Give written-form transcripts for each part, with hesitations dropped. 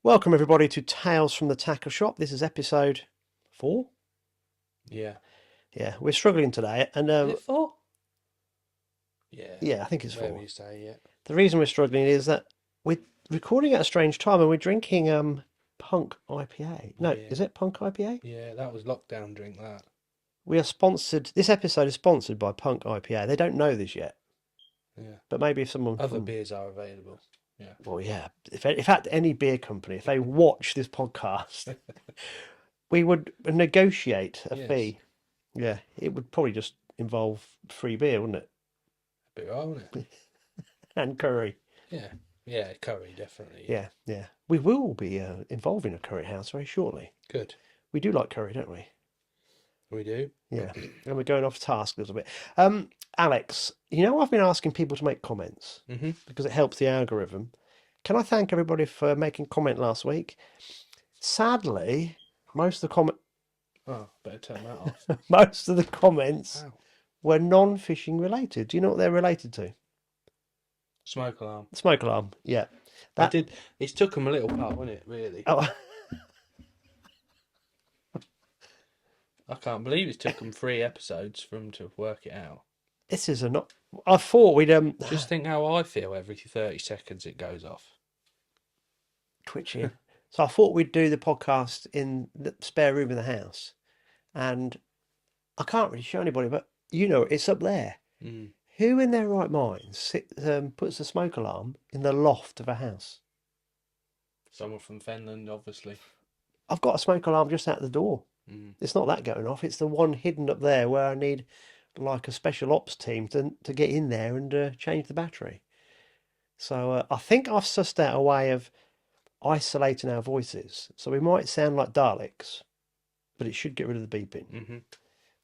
Welcome everybody to Tales from the Tackle Shop. This is episode 4. Yeah. Yeah, we're struggling today, and Is it 4? Yeah. yeah, I think it's Whatever 4. you say, yeah. The reason we're struggling is that we're recording at a strange time, and we're drinking Punk IPA. No, Yeah. is it Punk IPA? Yeah, that was lockdown drink, that. We are sponsored. This episode is sponsored by Punk IPA. They don't know this yet, Yeah. but maybe if someone Other from, beers are available. Yeah. well, yeah, if at any beer company, if they watch this podcast, we would negotiate a Yes. fee. Yeah, it would probably just involve free beer, wouldn't it? A bit right, wouldn't it? And curry. Yeah. Yeah, curry, definitely. Yeah. We will be involving a curry house very shortly. Good. We do like curry, don't we? We do. Yeah. And we're going off task a little bit. Alex, I've been asking people to make comments Mm-hmm. because it helps the algorithm. Can I thank everybody for making comment last week? Sadly, most of Oh, better turn that off. the comments Ow. were non-fishing related. Do you know what they're related to? Smoke alarm. Smoke alarm. Yeah. It took them a little while, wasn't it, really? Oh, I can't believe it took them 3 episodes for them to work it out. this is I thought we'd Just think how I feel every 30 seconds it goes off. twitching. So I thought we'd do the podcast in the spare room in the house, and I can't really show anybody, but it's up there. Mm. Who in their right mind puts a smoke alarm in the loft of a house? Someone from Finland, obviously. I've got a smoke alarm just out the door. Mm. It's not that going off. It's the one hidden up there where I need like a special ops team to get in there and change the battery. So I think I've sussed out a way of isolating our voices. So we might sound like Daleks, but it should get rid of the beeping. Mm-hmm.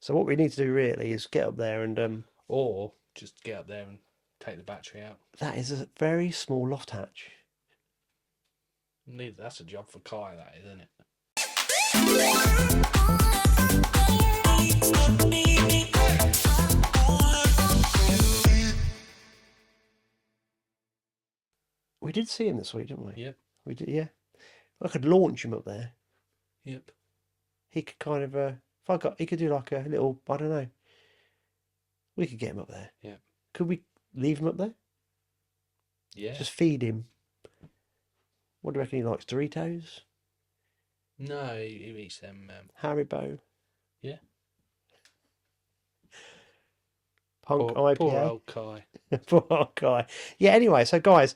So what we need to do really is get up there and Or just get up there and take the battery out. that is a very small loft hatch. That's a job for Kai, that is, isn't it? We did see him this week, didn't we? Yep. We did, yeah. I could launch him up there. Yep. He could kind of he could do like a little, I don't know. We could get him up there. Yeah. Could we leave him up there? Yeah. Just feed him. What do you reckon he likes? Doritos? No, he eats them. Haribo? Yeah. Punk Poor IPA? old Kai. Poor guy. Yeah, anyway, so guys,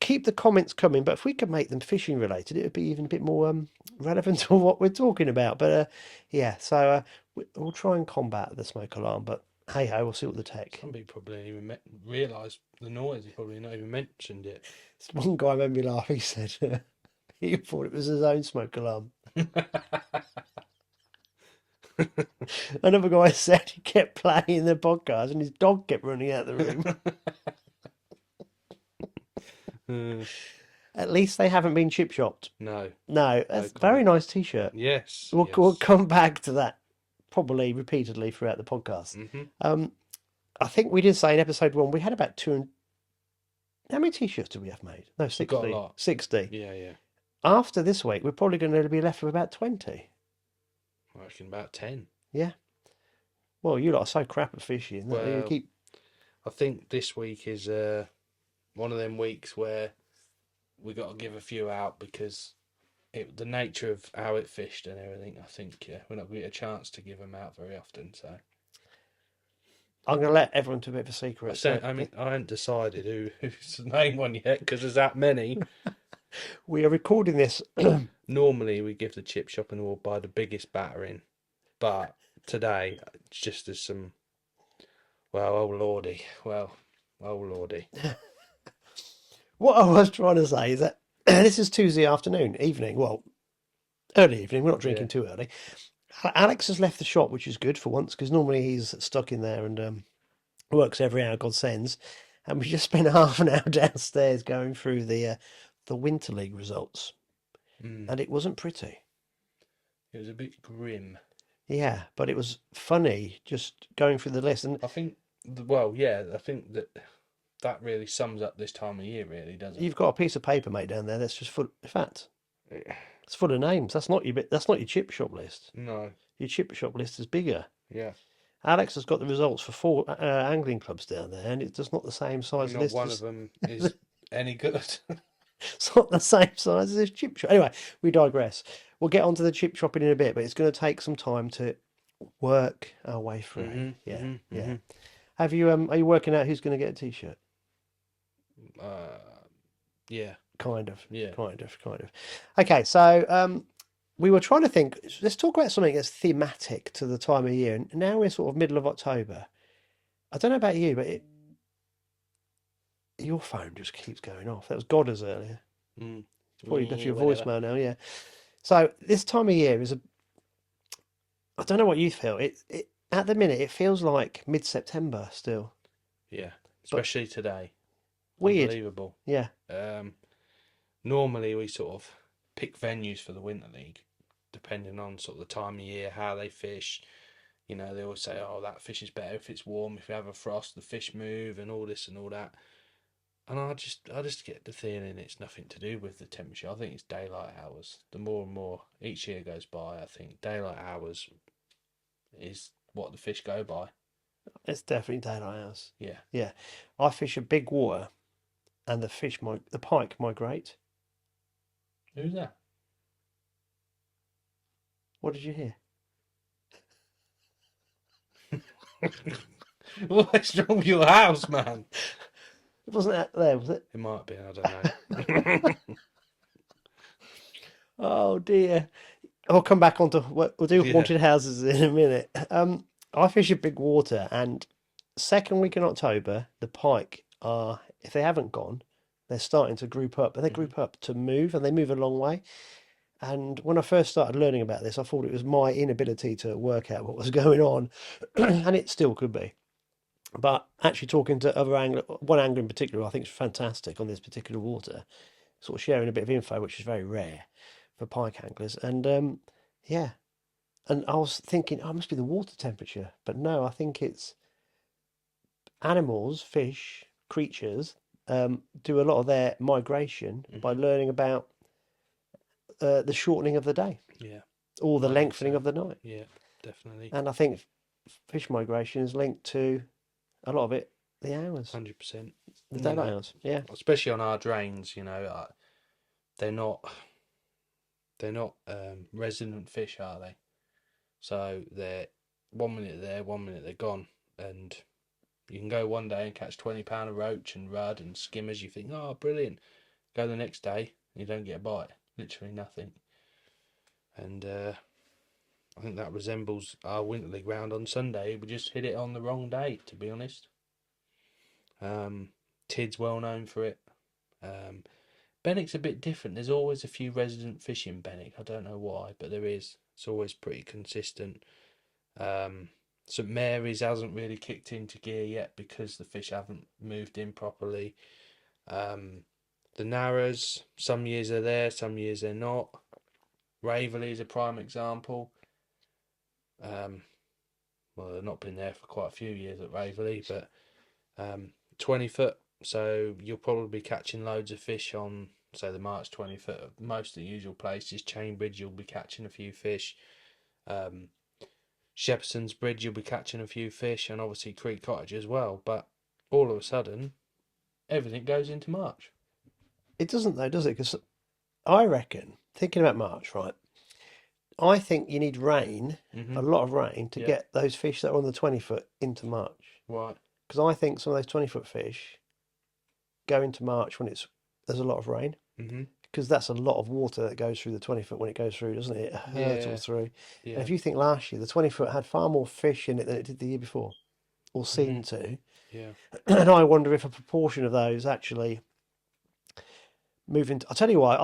keep the comments coming, but if we could make them fishing related, it would be even a bit more relevant to what we're talking about. But yeah, so we'll try and combat the smoke alarm, but hey ho, we'll see what the tech. Some people probably didn't even realise the noise. He probably not even mentioned it. One guy made me laugh. He said he thought it was his own smoke alarm. Another guy said he kept playing the podcast and his dog kept running out of the room. At least they haven't been chip shopped. No. No, that's a very nice t-shirt. Yes. We'll come back to that probably repeatedly throughout the podcast. Mm-hmm. I think we did say in episode 1 we had about 200. How many t-shirts did we have made? No, 60. Got a lot. 60. Yeah. After this week, we're probably going to be left with about 20. I reckon about 10. Yeah. Well, you lot are so crap at fishing that you Well, keep. I think this week is one of them weeks where we got to give a few out because the nature of how it fished and everything. I think we're not going to get a chance to give them out very often. So I'm going to let everyone to a bit of a secret. I haven't decided who's the main one yet because there's that many. We are recording this. Normally we give the chip shop and we'll buy the biggest battering, but today it's just as some. Well, oh lordy. What I was trying to say is that this is Tuesday evening. Well, early evening. We're not drinking too early. Alex has left the shop, which is good for once, because normally he's stuck in there and works every hour God sends. And we just spent half an hour downstairs going through the Winter League results, and it wasn't pretty. It was a bit grim. Yeah, but it was funny just going through the list. And I think, I think that that really sums up this time of year, really, doesn't You've got a piece of paper, mate, down there that's just full. In fact, it? it's full of names. That's not your bit. That's not your chip shop list. No. Your chip shop list is bigger. Yeah. Alex has got the results for 4 angling clubs down there, and it's just not the same size Not list one of as them is any good. it's not the same size as this chip shop. Anyway, we digress. We'll get onto the chip shopping in a bit, but it's going to take some time to work our way through. Yeah, yeah. Have you are you working out who's going to get a t-shirt? Yeah. Kind of. Yeah. Kind of. Okay, so we were trying to think. Let's talk about something that's thematic to the time of year. And now we're sort of middle of October. I don't know about you, but your phone just keeps going off. That was Goddard's earlier. Mm. It's probably left your Whatever. voicemail now. Yeah. So this time of year is I don't know what you feel. It at the minute it feels like mid-September still. Yeah. But Especially today. weird. Unbelievable. Yeah. Normally we sort of pick venues for the Winter League, depending on sort of the time of year, how they fish. You know, they always say, oh, that fish is better if it's warm. If you have a frost, the fish move and all this and all that. And I just get the feeling it's nothing to do with the temperature. I think it's daylight hours. The more and more each year goes by, I think daylight hours is what the fish go by. It's definitely daylight hours. Yeah. Yeah. I fish a big water and the pike migrate. Who's that? What did you hear? What's wrong with your house, man? It wasn't out there, was it? It might be, I don't know. Oh dear. I'll come back onto we'll do Yeah. haunted houses in a minute. I fish a big water, and second week in October, the pike are, if they haven't gone, they're starting to group up, and they group up to move, and they move a long way. And when I first started learning about this, I thought it was my inability to work out what was going on, and it still could be. But actually talking to other angler, one angler in particular, I think is fantastic on this particular water, sort of sharing a bit of info, which is very rare for pike anglers. And yeah, and I was thinking, oh, it must be the water temperature, but no, I think it's animals, fish, creatures do a lot of their migration by learning about the shortening of the day Yeah. or the I think lengthening so. of the night. Yeah, definitely. And I think fish migration is linked to a lot of it, the hours, 100%. the daylight hours. Yeah. Especially on our drains, you know, they're not resident fish, are they? So they're 1 minute there, 1 minute they're gone, and you can go one day and catch £20 of roach and rudd and skimmers. You think, oh, brilliant. Go the next day, you don't get a bite. Literally nothing. And I think that resembles our Winter League round on Sunday. We just hit it on the wrong day, to be honest. Tid's well known for it. Benwick's a bit different. There's always a few resident fish in Benwick. I don't know why, but there is. It's always pretty consistent. St Mary's hasn't really kicked into gear yet because the fish haven't moved in properly. The Narrows, some years they're there, some years they're not. Raveley is a prime example. Well, they've not been there for quite a few years at Raveley, but 20 foot. So you'll probably be catching loads of fish on, say, the March 20 foot. Most of the usual places, Chainbridge, you'll be catching a few fish. Shepson's Bridge, you'll be catching a few fish, and obviously Creek Cottage as well. But all of a sudden, everything goes into March. It doesn't though, does it? Because I reckon, thinking about March, right? I think you need rain, a lot of rain, to get those fish that are on the 20 foot into March. Right. Because I think some of those 20 foot fish go into March when there's a lot of rain. Because that's a lot of water that goes through the 20 foot when it goes through, doesn't it? It hurtles through. Yeah. And if you think last year, the 20 foot had far more fish in it than it did the year before, or seemed to. Yeah. And I wonder if a proportion of those actually move into. I'll tell you why.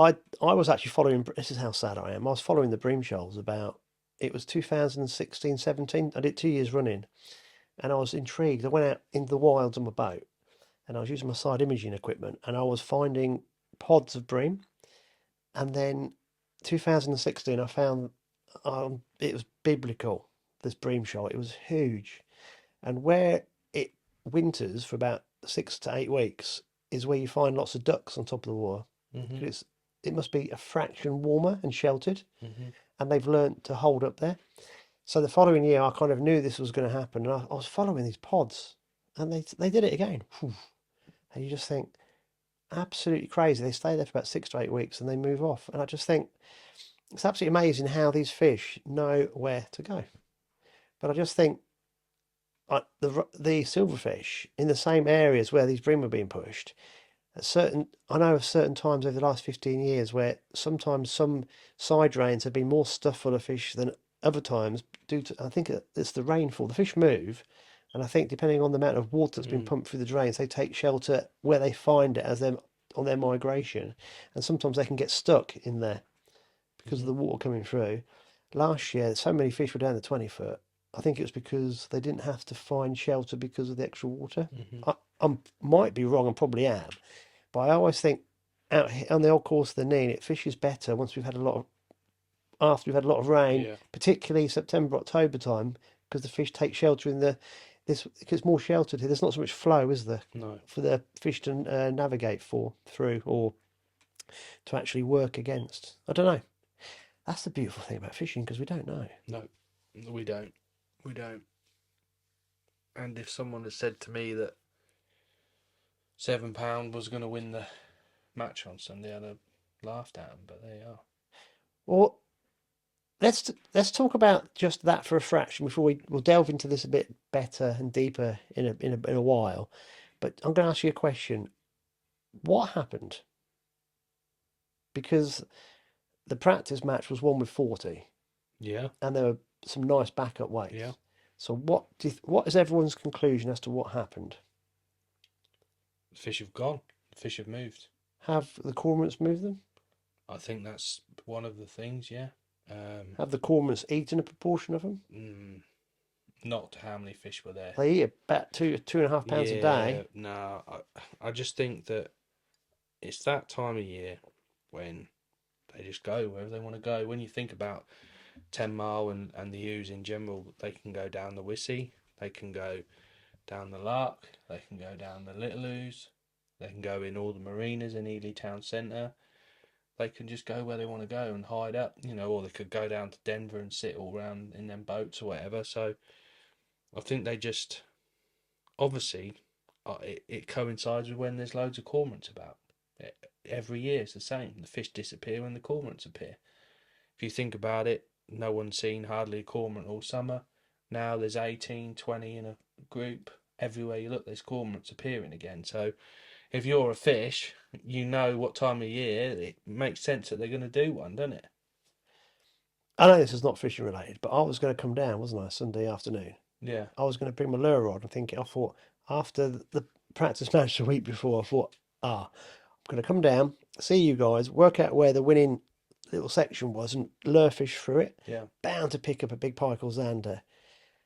I was actually following. This is how sad I am. I was following the bream shoals about. It was 2016, 17. I did 2 years running, and I was intrigued. I went out into the wilds on my boat, and I was using my side imaging equipment, and I was finding pods of bream. And then 2016, I found it was biblical. This bream shoal, it was huge, and where it winters for about 6 to 8 weeks is where you find lots of ducks on top of the water. Mhm. It must be a fraction warmer and sheltered, Mhm. and they've learnt to hold up there. So the following year, I kind of knew this was going to happen, and I was following these pods, and they did it again. Phew. And you just think, absolutely crazy. They stay there for about 6 to 8 weeks, and they move off. And I just think it's absolutely amazing how these fish know where to go. But I just think the silverfish in the same areas where these bream are being pushed. I know of certain times over the last 15 years where sometimes some side drains have been more stuffed full of fish than other times due to, I think it's the rainfall. The fish move, and I think depending on the amount of water that's been Mm. pumped through the drains, they take shelter where they find it as them on their migration, and sometimes they can get stuck in there because of Mhm. the water coming through. Last year, so many fish were down the 20 foot. I think it was because they didn't have to find shelter because of the extra water. Mhm. I might be wrong, and probably am, but I always think out here on the old course of the Nene, it fishes better once we've had a lot of after we've had a lot of rain, Yeah. particularly September, October time, because the fish take shelter in this. It's more sheltered here. There's not so much flow, is there, No. for the fish to navigate through or to actually work against. I don't know. That's the beautiful thing about fishing because we don't know. No. We don't. We don't. And if someone had said to me that £7 was going to win the match on Sunday, I'd have laughed at them. But there you are. Well, let's talk about just that for a fraction before we'll delve into this a bit better and deeper in a while. But I'm going to ask you a question. What happened? Because the practice match was won with 40, Yeah. and there were some nice backup Yeah. weights. So what is everyone's conclusion as to what happened? The fish have gone. The fish have moved. Have the cormorants moved them? I think that's one of the things. Yeah. Have the cormorants eaten a proportion of them? Mm, not how many fish were there. They eat about 2.5 pounds a Yeah. day. No. I just think that it's that time of year when they just go wherever they want to go. When you think about 10 Mile and the Ouse in general, they can go down the Wissy, they can go down the Lark, they can go down the Little Ouse, they can go in all the marinas in Ely Town Centre. They can just go where they want to go and hide up, or they could go down to Denver and sit all around in them boats or whatever. So I think they just, obviously, it coincides with when there's loads of cormorants about. Every year it's the same. The fish disappear when the cormorants appear. If you think about it, no one's seen hardly a cormorant all summer. Now there's 18, 20 in a group. Everywhere you look, there's cormorants appearing again. So if you're a fish, you know what time of year it makes sense that they're going to do one, doesn't it? I know this is not fishing related, but I was going to come down, wasn't I, Sunday afternoon? Yeah. I was going to bring my lure rod and I thought after the practice match the week before, I thought, I'm going to come down, see you guys, work out where the winning little section was and lure fish through it. Yeah. Bound to pick up a big pike or zander.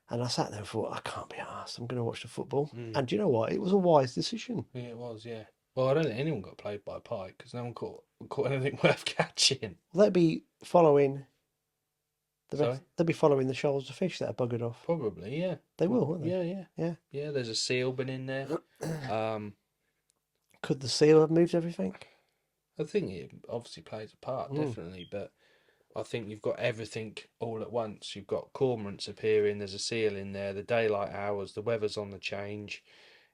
And I sat there and thought, I can't be arsed. I'm going to watch the football. Mm. And do you know what? It was a wise decision. Yeah, it was, yeah. Well, I don't think anyone got played by a pike because no one caught anything worth catching. They'll be following Sorry? They'll be following the shoals of fish that are buggered off. Probably, yeah. They will, won't they? Yeah, yeah. Yeah. Yeah, there's a seal been in there. Could the seal have moved everything? I think it obviously plays a part, definitely, but I think you've got everything all at once. You've got cormorants appearing, there's a seal in there, the daylight hours, the weather's on the change.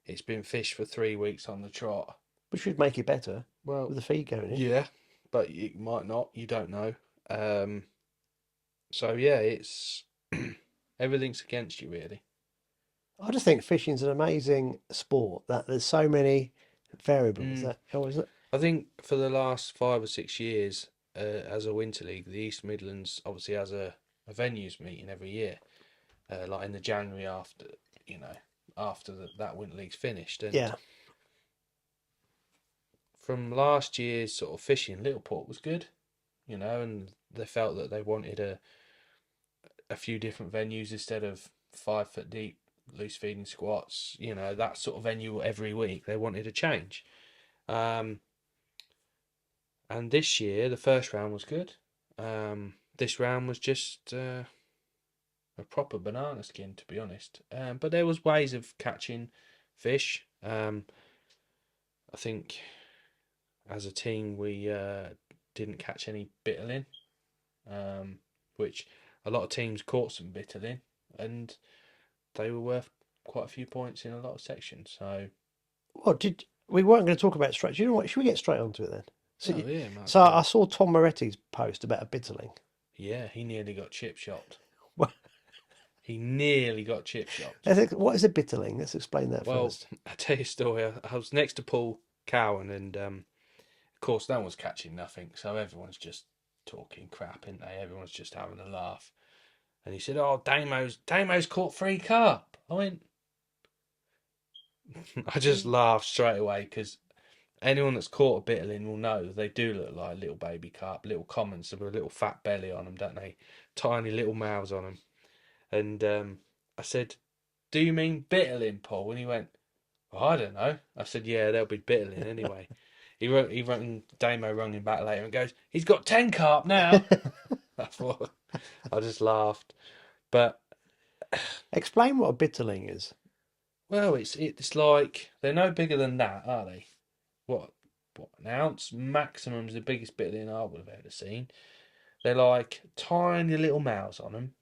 It's been fished for 3 weeks on the trot. Which should make it better Well, with the feed going in. yeah, but it might not. You don't know. So yeah, it's everything's against you, really. I just think fishing's an amazing sport that there's so many variables that always. I think for the last 5 or 6 years, as a winter league, the East Midlands obviously has a venues meeting every year, like in the January after, after that winter league's finished. And Yeah. from last year's sort of fishing, Littleport was good, and they felt that they wanted a few different venues instead of 5 foot deep loose feeding squats, that sort of venue every week. They wanted a change. And this year, the first round was good. This round was just a proper banana skin, to be honest. But there was ways of catching fish. I think as a team we didn't catch any bitterling, which a lot of teams caught some bitterling, and they were worth quite a few points in a lot of sections. So, Well, we weren't going to talk about it straight? Do you know what? Should we get straight onto it then? So, oh yeah, might as so I well. saw Tom Moretti's post about a bitterling. Yeah, he nearly got chip shopped. What He nearly got chip shopped. what is a bitterling? Let's explain that Well, first. I'll tell you a story. I was next to Paul Cowan, and of course, no one's catching nothing, so everyone's just talking crap, isn't they? Everyone's just having a laugh. And he said, "Oh, Damo's caught 3 carp." I went, I just laughed straight away because anyone that's caught a bitterling will know that they do look like little baby carp, little commons with a little fat belly on them, don't they? Tiny little mouths on them. And I said, "Do you mean bitterling, Paul?" And he went, "Oh, I don't know." I said, "Yeah, they'll be bitterling anyway." Damo rung him back later and goes, "He's got 10 carp now." I thought, I just laughed. But Explain what a bitterling is. well, it's like they're no bigger than that, are they? What an ounce maximum is the biggest bitterling I would have ever seen. They're like tiny little mouths on them,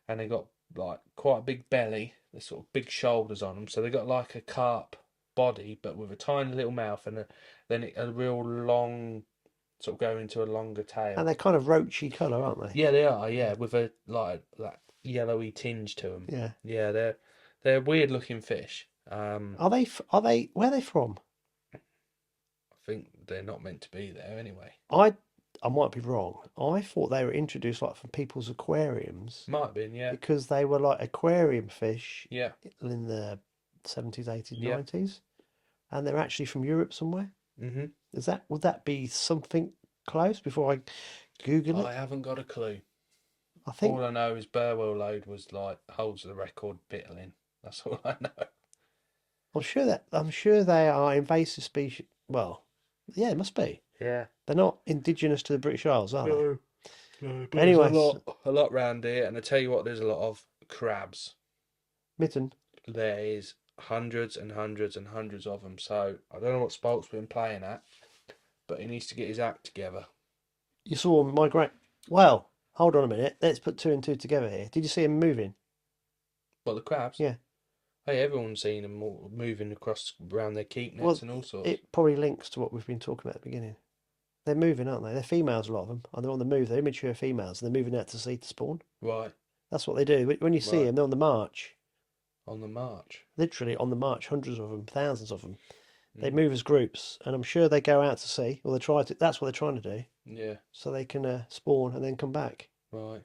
and they got like quite a big belly. They're sort of big shoulders on them, so they got like a carp body, but with a tiny little mouth and a real long sort of go into a longer And tail. they're kind of roachy colour, aren't they? Yeah, they are. Yeah, with a like that yellowy tinge to them. Yeah. Yeah, they're weird looking fish. Are they? Where are they from? I think they're not meant to be there anyway. I I might be wrong. I thought they were introduced like from people's aquariums Might have been. Yeah, because they were like aquarium fish yeah, in the 70s, 80s, yeah. 90s, and they're actually from Europe somewhere. Mhm. Would that be something close before I Google it? I haven't got a clue. I think All I know is Burwell Load was like holds the record bitterling. That's all I know. I'm sure they are invasive species. Well, yeah, it must be. Yeah. They're not indigenous to the British Isles, are they? No, no, but there's Anyway, a lot round here, and I tell you what, there's a lot of crabs. Mitten, There is hundreds and hundreds and hundreds of them. So I don't know what Spalt's been playing at, but he needs to get his act together. you saw my great. Well, hold on a minute. Let's put two and two together here. Did you see him moving? What, the crabs? Yeah. Hey, everyone's seen them moving across around their keep Well, nets and all sorts. it probably links to what we've been talking about at the beginning. They're moving, aren't they? They're females, a lot of them, and they're on the move. They're immature females, and they're moving out to sea to spawn. Right, That's what they do. When you see right. them, they're on the march. On the march. Literally on the march, hundreds of them, thousands of them. They Mm. move as groups, and I'm sure they go out to sea, or they try to. That's what they're trying to do, Yeah, so they can spawn and then come back. right.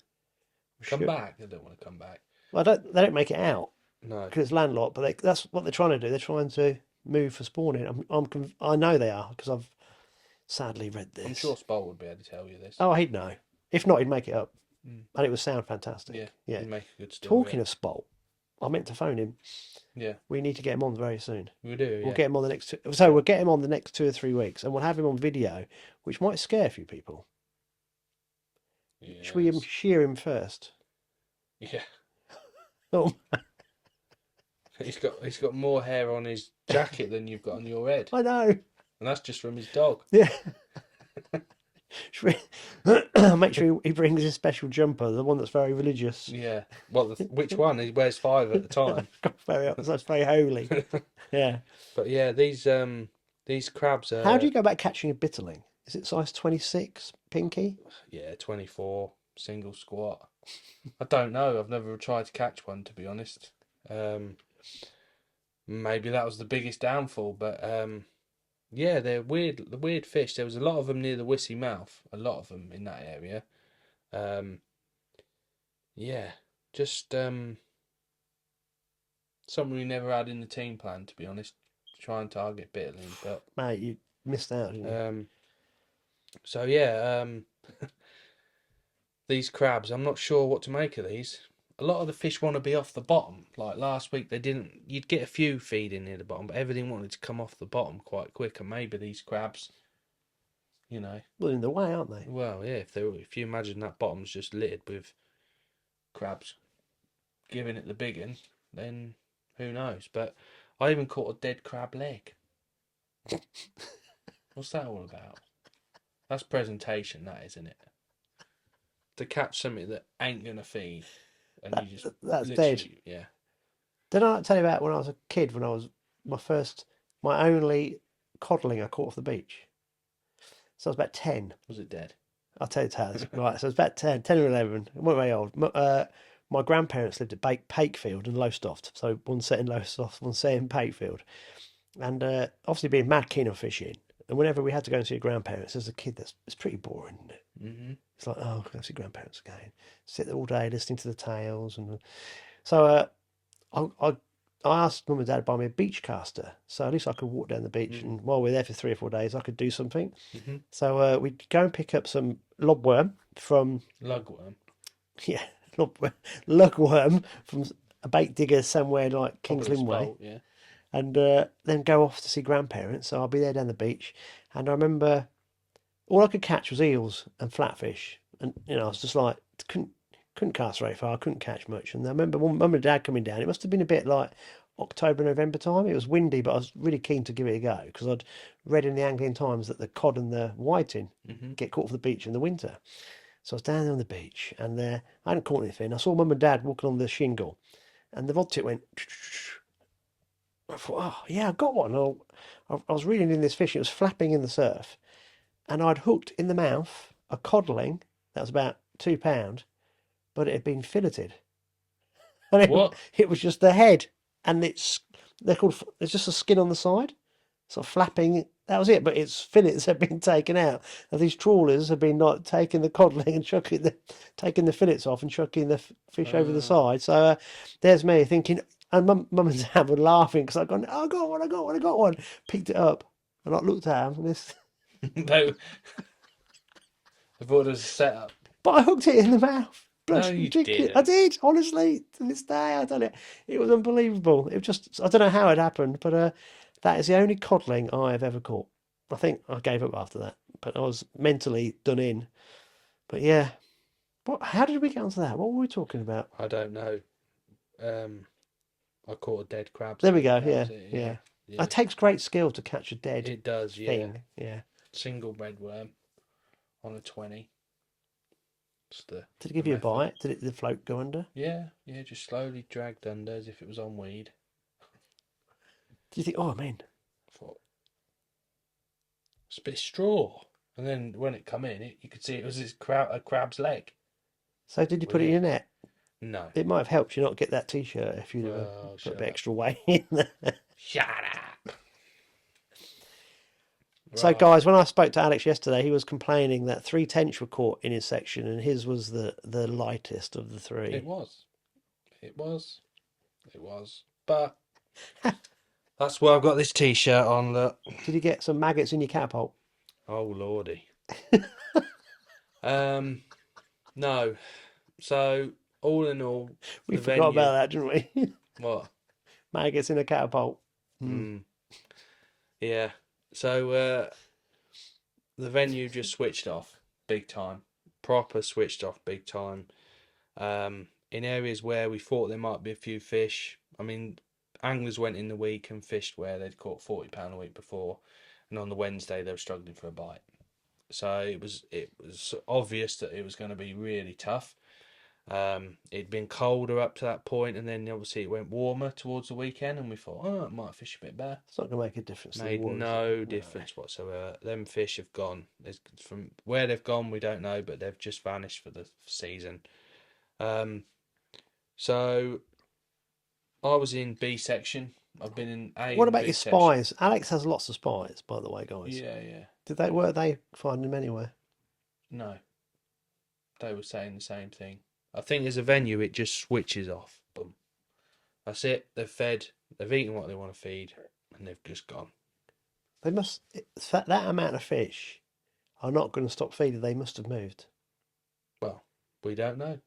I'm Come sure. back. They don't want to come back. Well, they don't make it out No. because it's landlocked, but that's what they're trying to do. They're trying to move for spawning. I know they are because I've sadly read this. I'm sure Spalt would be able to tell you this. Oh, he'd know. If not, he'd make it up, Mm. and it would sound fantastic. Yeah, Yeah. he'd make a good story. Talking of Spalt, I meant to phone him. Yeah, We need to get him on very soon. we do. We'll Yeah. get him on the next. So we'll get him on the next 2 or 3 weeks, and we'll have him on video, which might scare a few people. Should we Yes. shear him first? Yeah. Oh, He's got more hair on his jacket than you've got on your head, I know. and that's just from his dog. Yeah. Should we make sure he brings his special jumper, the one that's very religious. Yeah. Well, which one? He wears 5 at the time. That's very holy. Yeah. But yeah, these crabs are. How do you go about catching a bitterling? Is it size 26, pinky? Yeah, 24 single squat. I don't know. I've never tried to catch one, to be honest. Maybe that was the biggest downfall, but yeah, they're weird fish. There was a lot of them near the Wissy mouth, a lot of them in that area. Yeah, just something we never had in the team plan, to be honest. To try and target bitterling, but Mate, you missed out, didn't you? so yeah, these crabs, I'm not sure what to make of these. A lot of the fish want to be off the bottom. Like last week, they didn't. You'd get a few feeding near the bottom, but everything wanted to come off the bottom quite quick. And maybe these crabs, you know, Well, in the way, aren't they? well, yeah. If you imagine that bottom's just littered with crabs, giving it the big one, then who knows? But I even caught a dead crab leg. What's that all about? That's presentation, that isn't it? To catch something that ain't gonna feed, and you just That's dead. literally, yeah. Did I not tell you about when I was a kid, when I was my only codling I caught off the beach? So I was about 10. Was it dead? I'll tell you tales. Right, so I was about 10 or 11. I wasn't very old. My grandparents lived at Pakefield and Lowestoft. So one set in Lowestoft, one set in Pakefield. And obviously being mad keen on fishing. And whenever we had to go and see grandparents as a kid, it's pretty boring, isn't it? Mm-hmm. It's like, oh, go see grandparents again. Sit there all day listening to the tales. And so I asked mum and dad to buy me a beach caster. So at least I could walk down the beach. And while we are there for 3 or 4 days, I could do something. Mm-hmm. So we'd go and pick up some lobworm from, Lugworm. yeah, lugworm from a bait digger somewhere like Kings Probably Lynn Way. spout, yeah. And then go off to see grandparents. So I'll be there down the beach. And I remember all I could catch was eels and flatfish. And, I was just like, couldn't cast very far, I couldn't catch much. And I remember mum and dad coming down. It must have been a bit like October, November time. It was windy, but I was really keen to give it a go because I'd read in the Angling Times that the cod and the whiting get caught off the beach in the winter. So I was down there on the beach and I hadn't caught anything. I saw mum and dad walking on the shingle and the rod tip went. I thought, oh, yeah, I got one. I was reeling in this fish. It was flapping in the surf. And I'd hooked in the mouth a codling that was about £2, but it had been filleted. And What? it was just the head. And there's just a skin on the side, sort of flapping. That was it. But its fillets had been taken out. And these trawlers had been like taking the codling and taking the fillets off and chucking the fish over the side. So there's me thinking, and mum and dad were laughing because I'd gone, oh, I got one. Picked it up and I looked at them and this. No. I thought it was a setup. But I hooked it in the mouth. No, Blush, you ridiculous. I didn't. did, honestly. To this day, I done it. It was unbelievable. It just, I don't know how it happened, but that is the only codling I have ever caught. I think I gave up after that, but I was mentally done in. But yeah, how did we get onto that? What were we talking about? I don't know. I caught a dead crab. There we go. That Yeah, was it, yeah. yeah. It takes great skill to catch a dead It does, yeah. thing. Yeah. Single redworm on a 20. Did it give you a method. bite? Did the float go under? Yeah, just slowly dragged under as if it was on weed. Do you think, oh, man, I thought, it's a bit of straw. And then when it come in, you could see it was a crab's leg. so did you put it in your net? No. It might have helped you not get that t-shirt if you'd put a bit extra weight in there. Shut up. So, guys, when I spoke to Alex yesterday, he was complaining that 3 tench were caught in his section, and his was the lightest of the 3. It was. But that's why I've got this t-shirt on. Look. Did you get some maggots in your catapult? Oh lordy. No. So all in all, We forgot about that, didn't we? What? Maggots in a catapult. Yeah. So the venue just switched off big time. Proper switched off big time. In areas where we thought there might be a few fish. I mean, anglers went in the week and fished where they'd caught £40 a week before, and on the Wednesday they were struggling for a bite. So it was obvious that it was going to be really tough. It'd been colder up to that point, and then obviously it went warmer towards the weekend, and we thought, oh, it might fish a bit better. It's not going to make a difference. Made no difference whatsoever. Them fish have gone. From where they've gone, we don't know, but they've just vanished for the season. So I was in B section. I've been in A. What and about B your section. spies? Alex has lots of spies, by the way, guys. Yeah. Were they find them anywhere? No. They were saying the same thing. I think as a venue, it just switches off. Boom. That's it. They've fed. They've eaten what they want to feed, and they've just gone. They must. That amount of fish are not going to stop feeding. They must have moved. Well, we don't know.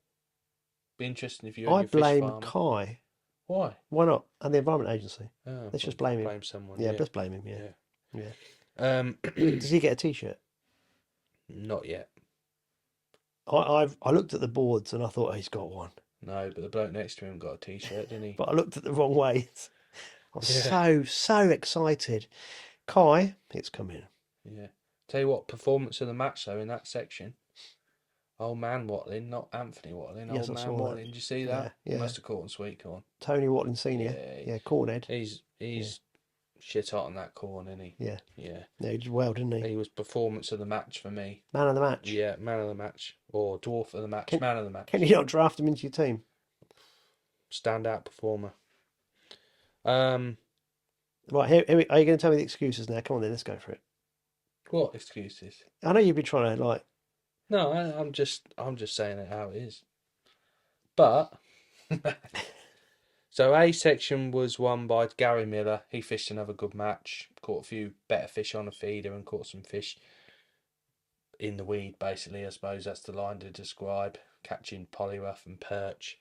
Be interesting if you. I blame Kai. Why? Why not? And the Environment Agency. Oh, Let's just blame him. Blame someone. Yeah, let's blame him. Yeah. Does he get a t-shirt? Not yet. I looked at the boards and I thought, oh, he's got one. No, but the bloke next to him got a t-shirt, didn't he? But I looked at the wrong ways. I was so excited. Kai, it's coming. Yeah. Tell you what, performance of the match though in that section. Old man Watling, not Anthony Watling. Yes, Old I man saw Watling. that. Did you see Yeah, that? You yeah. must have caught on sweet corn. Tony Watling Senior. Yeah, Yeah, Cornhead. he's shit hot on that corn, isn't he? Yeah. Yeah. Yeah, he did well, didn't he? He was performance of the match for me. Man of the match. Yeah, man of the match or dwarf of the match. Man of the match. Can you not draft him into your team? Standout performer. Right, here are you going to tell me the excuses now? Come on then, let's go for it. What excuses? I know you've been trying to like. No, I'm just saying it how it is. But so A section was won by Gary Miller. He fished another good match. Caught a few better fish on a feeder and caught some fish in the weed. Basically, I suppose that's the line to describe catching polyrough and perch.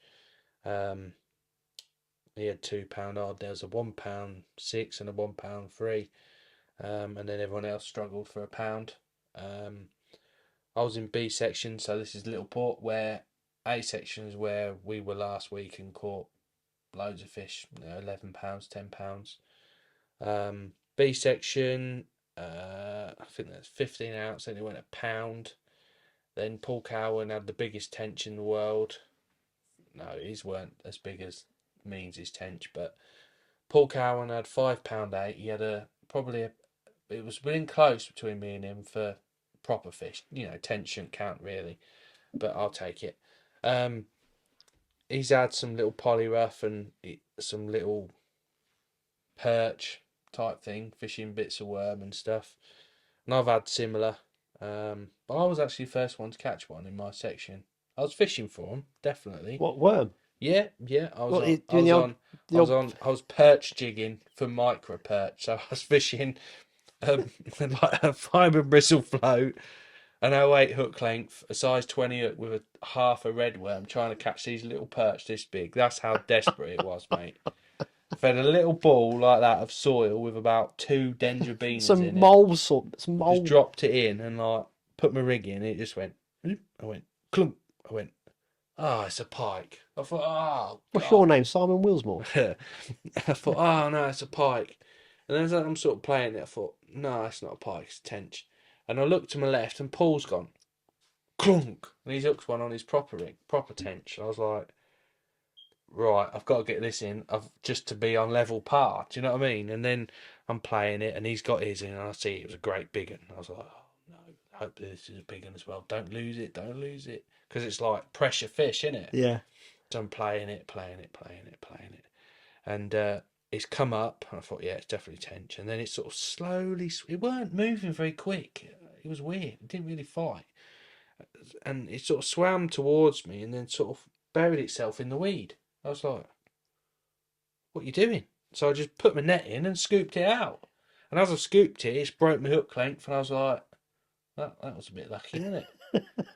He had £2 odd. There was a £1.6 and a £1.3, and then everyone else struggled for £1. I was in B section, so this is Little Port, where A section is where we were last week and caught loads of fish, £11, £10. B section, I think that's 15 ounce, then it went £1. Then Paul Cowan had the biggest tench in the world. No, his weren't as big as Means' tench, but Paul Cowan had £5.8. He had it was within close between me and him for proper fish. Tench shouldn't count really, but I'll take it. He's had some little polyrough and some little perch type thing, fishing bits of worm and stuff. And I've had similar. But I was actually the first one to catch one in my section. I was fishing for them, definitely. What worm? Yeah. I was perch jigging for micro perch. So I was fishing like a fibre bristle float, an 08 hook length, a size 20 hook with half a red worm, trying to catch these little perch this big. That's how desperate it was, mate. I've had a little ball like that of soil with about 2 dendrobinas in it. Some mole. Just dropped it in and like put my rig in. It just went. I went clunk. I went. It's a pike. I thought, oh. What's your name? Simon Willsmore. I thought, oh no, it's a pike. And then as I'm sort of playing it, I thought, no, it's not a pike, it's a tench. And I looked to my left, and Paul's gone clunk, and he's hooked one on his proper rig, proper tench. I was like, right, I've got to get this in, just to be on level par. Do you know what I mean? And then I'm playing it, and he's got his in, and I see it was a great big one. I was like, oh no, I hope this is a big one as well. Don't lose it, because it's like pressure fish, isn't it? Yeah. So I'm playing it, and it's come up, and I thought, yeah, it's definitely tench. And then it sort of slowly, it weren't moving very quick. It was weird. It didn't really fight, and it sort of swam towards me, and then sort of buried itself in the weed. I was like, what are you doing? So I just put my net in and scooped it out. And as I scooped it, it's broke my hook length, and I was like, that was a bit lucky, isn't it?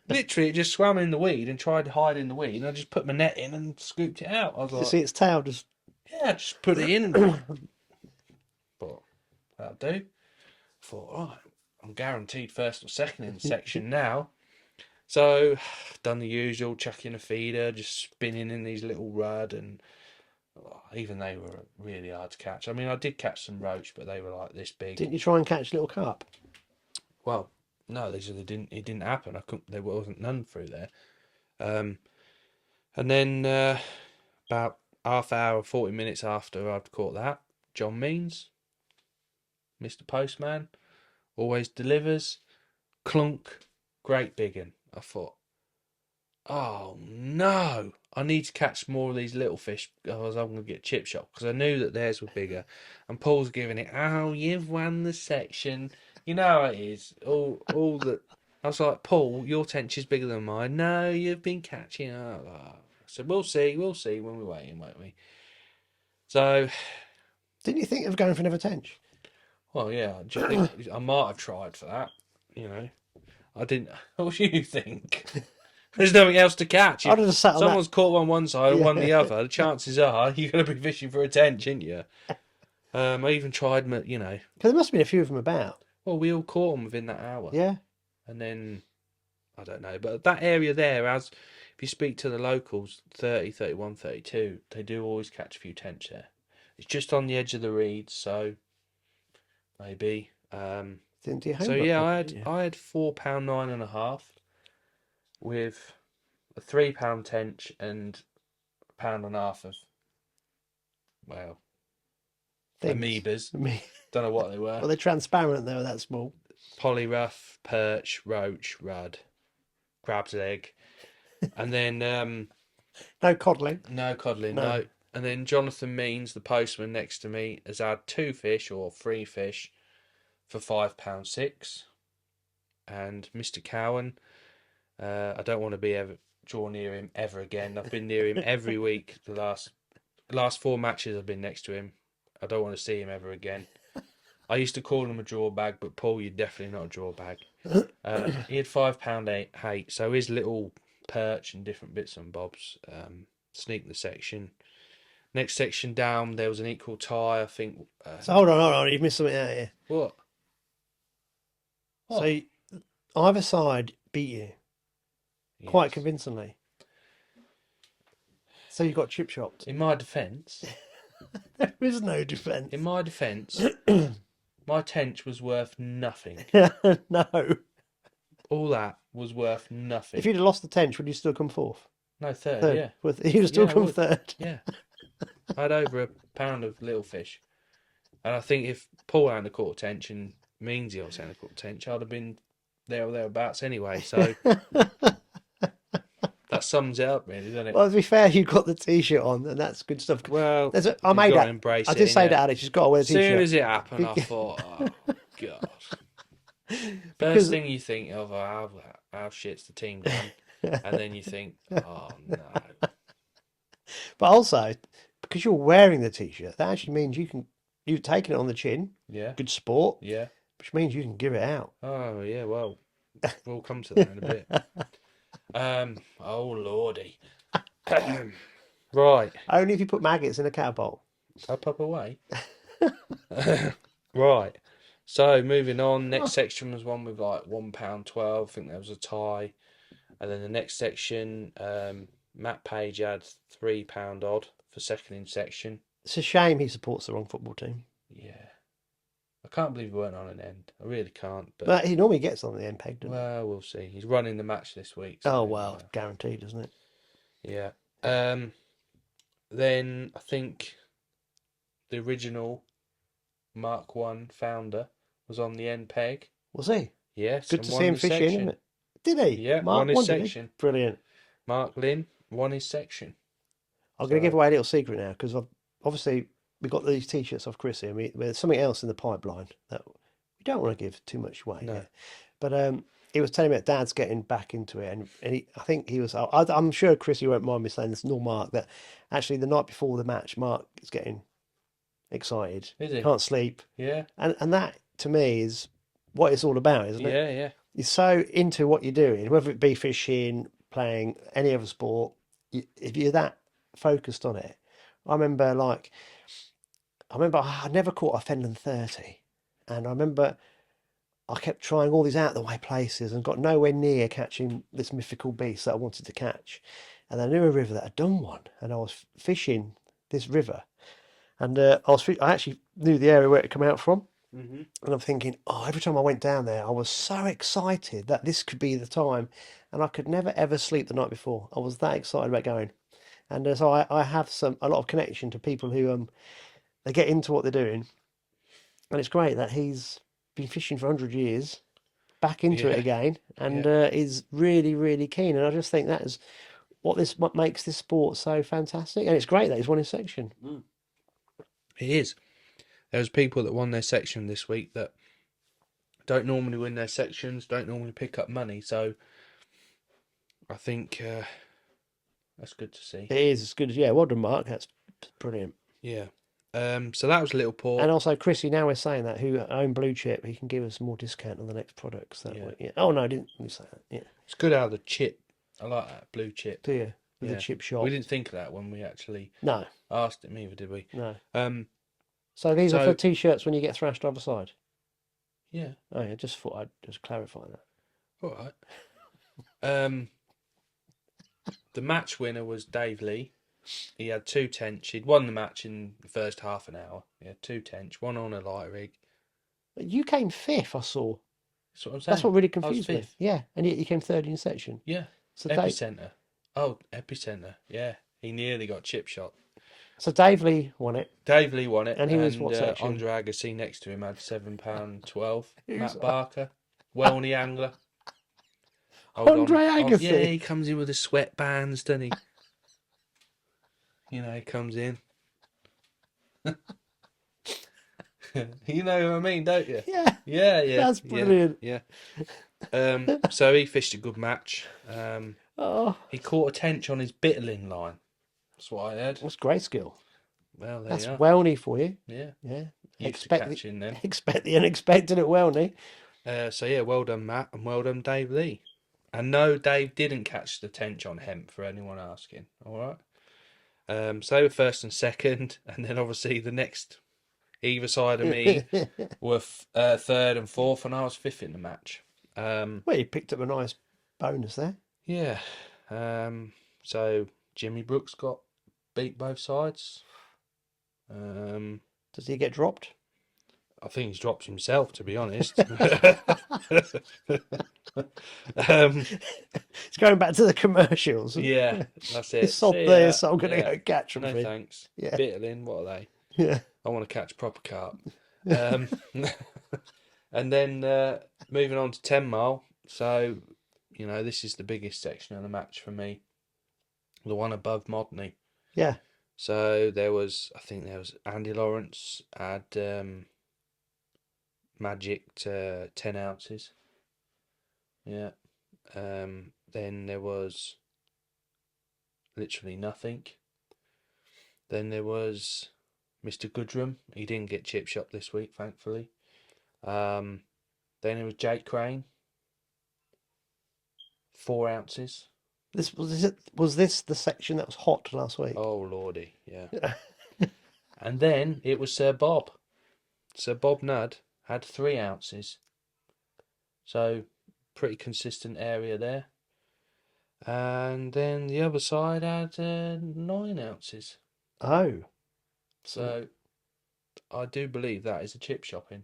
Literally, it just swam in the weed and tried to hide in the weed, and I just put my net in and scooped it out. I was like, you see its tail just. Yeah, just put it in. Thought, that'll do. Thought, right, I'm guaranteed first or second in the section now. So, done the usual, chucking a feeder, just spinning in these little rud, and even they were really hard to catch. I mean, I did catch some roach, but they were like this big. Didn't you try and catch little carp? Well, no, they said it didn't happen. There wasn't none through there. And then about half hour, 40 minutes after I'd caught that, John Means, Mr. Postman, always delivers, clunk, great big un. I thought, oh no, I need to catch more of these little fish, otherwise I'm going to get chip shot, because I knew that theirs were bigger. And Paul's giving it, oh, you've won the section. You know how it is. All that. I was like, Paul, your tench is bigger than mine. No, you've been catching. I said, we'll see when we weigh in, won't we? So, didn't you think of going for another tench? Well, yeah, I might have tried for that. I didn't. What do you think? There's nothing else to catch. I'd have just sat on someone's caught one side and one the other, the chances are you're going to be fishing for a tench, aren't you? I even tried, because there must have been a few of them about. Well, we all caught them within that hour. Yeah. And then, I don't know, but that area there, if you speak to the locals, 30, 31, 32, they do always catch a few tench there. It's just on the edge of the reeds, so maybe. Didn't do your So homework yeah, properly, did you? I had £4.9.5 with a £3 tench and £1.5 of, well, Things. amoebas. Me. Don't know what they were. Well, they're transparent. They were that small. Polyrough, perch, roach, rudd, crab's egg, and then No coddling. no codling, No. no. And then Jonathan Means, the postman next to me, has had 2 fish or 3 fish for £5.6. And Mr. Cowan, I don't want to be ever draw near him ever again. I've been near him every week. The last 4 matches I've been next to him. I don't want to see him ever again. I used to call him a draw bag, but Paul, you're definitely not a draw bag. He had £5.8, so his little perch and different bits and bobs sneaked the section. Next section down, there was an equal tie, I think. So hold on. You've missed something out here. What? So either side beat you quite convincingly. So you got chip shopped. In my defence, There is no defence. in my defence, my tench was worth nothing. No. All that was worth nothing. If you'd have lost the tench, would you still come fourth? No, third, Third. yeah. You'd have still Yeah, I come would. third. Yeah. I had over £1 of little fish. And I think if Paul hadn't caught tench and Meansy also hadn't caught tench, I'd have been there or thereabouts anyway. So that sums it up, really, doesn't it? Well, to be fair, you got the t-shirt on, and that's good stuff. Well, I made gotta that. embrace I it, did say innit? to Alex, she's got to wear the As soon t-shirt. as it happened, I thought, oh, God. Because- First thing you think of, oh, how shit's the team done? And then you think, oh, no. But also, because you're wearing the t-shirt, that actually means you've taken it on the chin. Yeah, Good sport, yeah. which means you can give it out. Oh, yeah, well, we'll come to that in a bit. Oh, lordy. Right. Only if you put maggots in a catapult. Up away. Right. So moving on, next section was one with like £1.12. I think there was a tie. And then the next section, Matt Page had £3 odd for second in section. It's a shame he supports the wrong football team. Yeah. I can't believe we weren't on an end. I really can't. But he normally gets on the end peg, doesn't well, we'll see. He's running the match this week. he? So, Oh, well, guaranteed, isn't it? yeah. Then I think the original Mark 1 founder was on the end peg. Was he? Yes. Good and to won see him his fishing, section. isn't it? Did he? Yeah, Mark won his won, did he? section. Brilliant. Mark Lynn won his section. I'm going to give away a little secret now because obviously we got these t-shirts off Chrissy and there's something else in the pipeline that we don't want to give too much away. No. Yet. But he was telling me that Dad's getting back into it, and I think he was. I'm sure Chrissy won't mind me saying this, nor Mark, that actually the night before the match, Mark is getting excited. Is he? Can't sleep, Yeah. and that to me is what it's all about, isn't it? Yeah, yeah. You're so into what you're doing, whether it be fishing, playing any other sport. If you're that focused on it, I remember I never caught a Fenland 30, and I remember I kept trying all these out of the way places and got nowhere near catching this mythical beast that I wanted to catch. And I knew a river that had done one, and I was fishing this river, and I actually knew the area where it come out from. Mm-hmm. And I'm thinking, oh, every time I went down there, I was so excited that this could be the time, and I could never ever sleep the night before. I was that excited about going, and so I have a lot of connection to people who they get into what they're doing, and it's great that he's been fishing for 100 years, back into it again, and is really really keen. And I just think that is what makes this sport so fantastic, and it's great that he's won his section. It is. There was people that won their section this week that don't normally win their sections, don't normally pick up money. So I think that's good to see. It is. It's good. Yeah, well done, Mark. That's brilliant. Yeah. So that was Little Port. And also, Chrissy, now we're saying that, who own Bluechip, he can give us more discount on the next products. That way. Yeah. Oh, no, I didn't say that. Yeah. It's good out of the chip. I like that, Bluechip. Do you? With the chip shop. We didn't think of that when we actually asked him either, did we? No. So these are for t-shirts when you get thrashed either side? Yeah. Oh, yeah, just thought I'd just clarify that. All right. The match winner was Dave Lee. he had 2 tench. He'd won the match in the first half an hour. He had 2 tench, one on a light rig. You came fifth, I saw. That's what I'm saying. That's what really I was confused me. fifth. Yeah, and yet you came third in your section. Yeah. So Epicenter. Oh, Epicenter. Yeah. He nearly got chip shot. So Dave Lee won it. Dave Lee won it. And he was what section? Andre Agassi next to him had £7.12. Who's Matt that? Barker. Welney angler. Andre Agassi. Yeah, he comes in with the sweatbands, doesn't he? You know, he comes in. You know what I mean, don't you? Yeah. Yeah. That's brilliant. Yeah. So he fished a good match. Oh, He caught a tench on his bitterling line. That's what I heard. that's great skill. Well, there That's you are. Welney for you. Yeah. Yeah. Used to catching them. Expect the unexpected at Welney. So yeah, well done, Matt, and well done, Dave Lee. And no, Dave didn't catch the tench on hemp, for anyone asking. All right. So they were first and second, and then obviously the next either side of me were third and fourth, and I was fifth in the match. Well, you picked up a nice bonus there. Yeah. So Jimmy Brooks got beat both sides. Does he get dropped? I think he's dropped himself, to be honest. It's going back to the commercials. Yeah, that's it. It's sod See there, ya. so I'm going to Yeah. go catch them. No thanks. Yeah. Bitterling, what are they? Yeah. I want to catch proper carp. And then moving on to 10 mile. So, you know, this is the biggest section of the match for me. The one above Modney. Yeah. So I think there was Andy Lawrence had magic to 10 ounces. Yeah. Then there was literally nothing. Then there was Mr. Goodrum. He didn't get chip shot this week, thankfully. Then it was Jake Crane. 4 ounces. Was this the section that was hot last week? Oh lordy, yeah. And then it was Sir Bob. Sir Bob Nudd had 3 ounces. So pretty consistent area there. And then the other side had 9 ounces. Oh. So I do believe that is a chip shopping.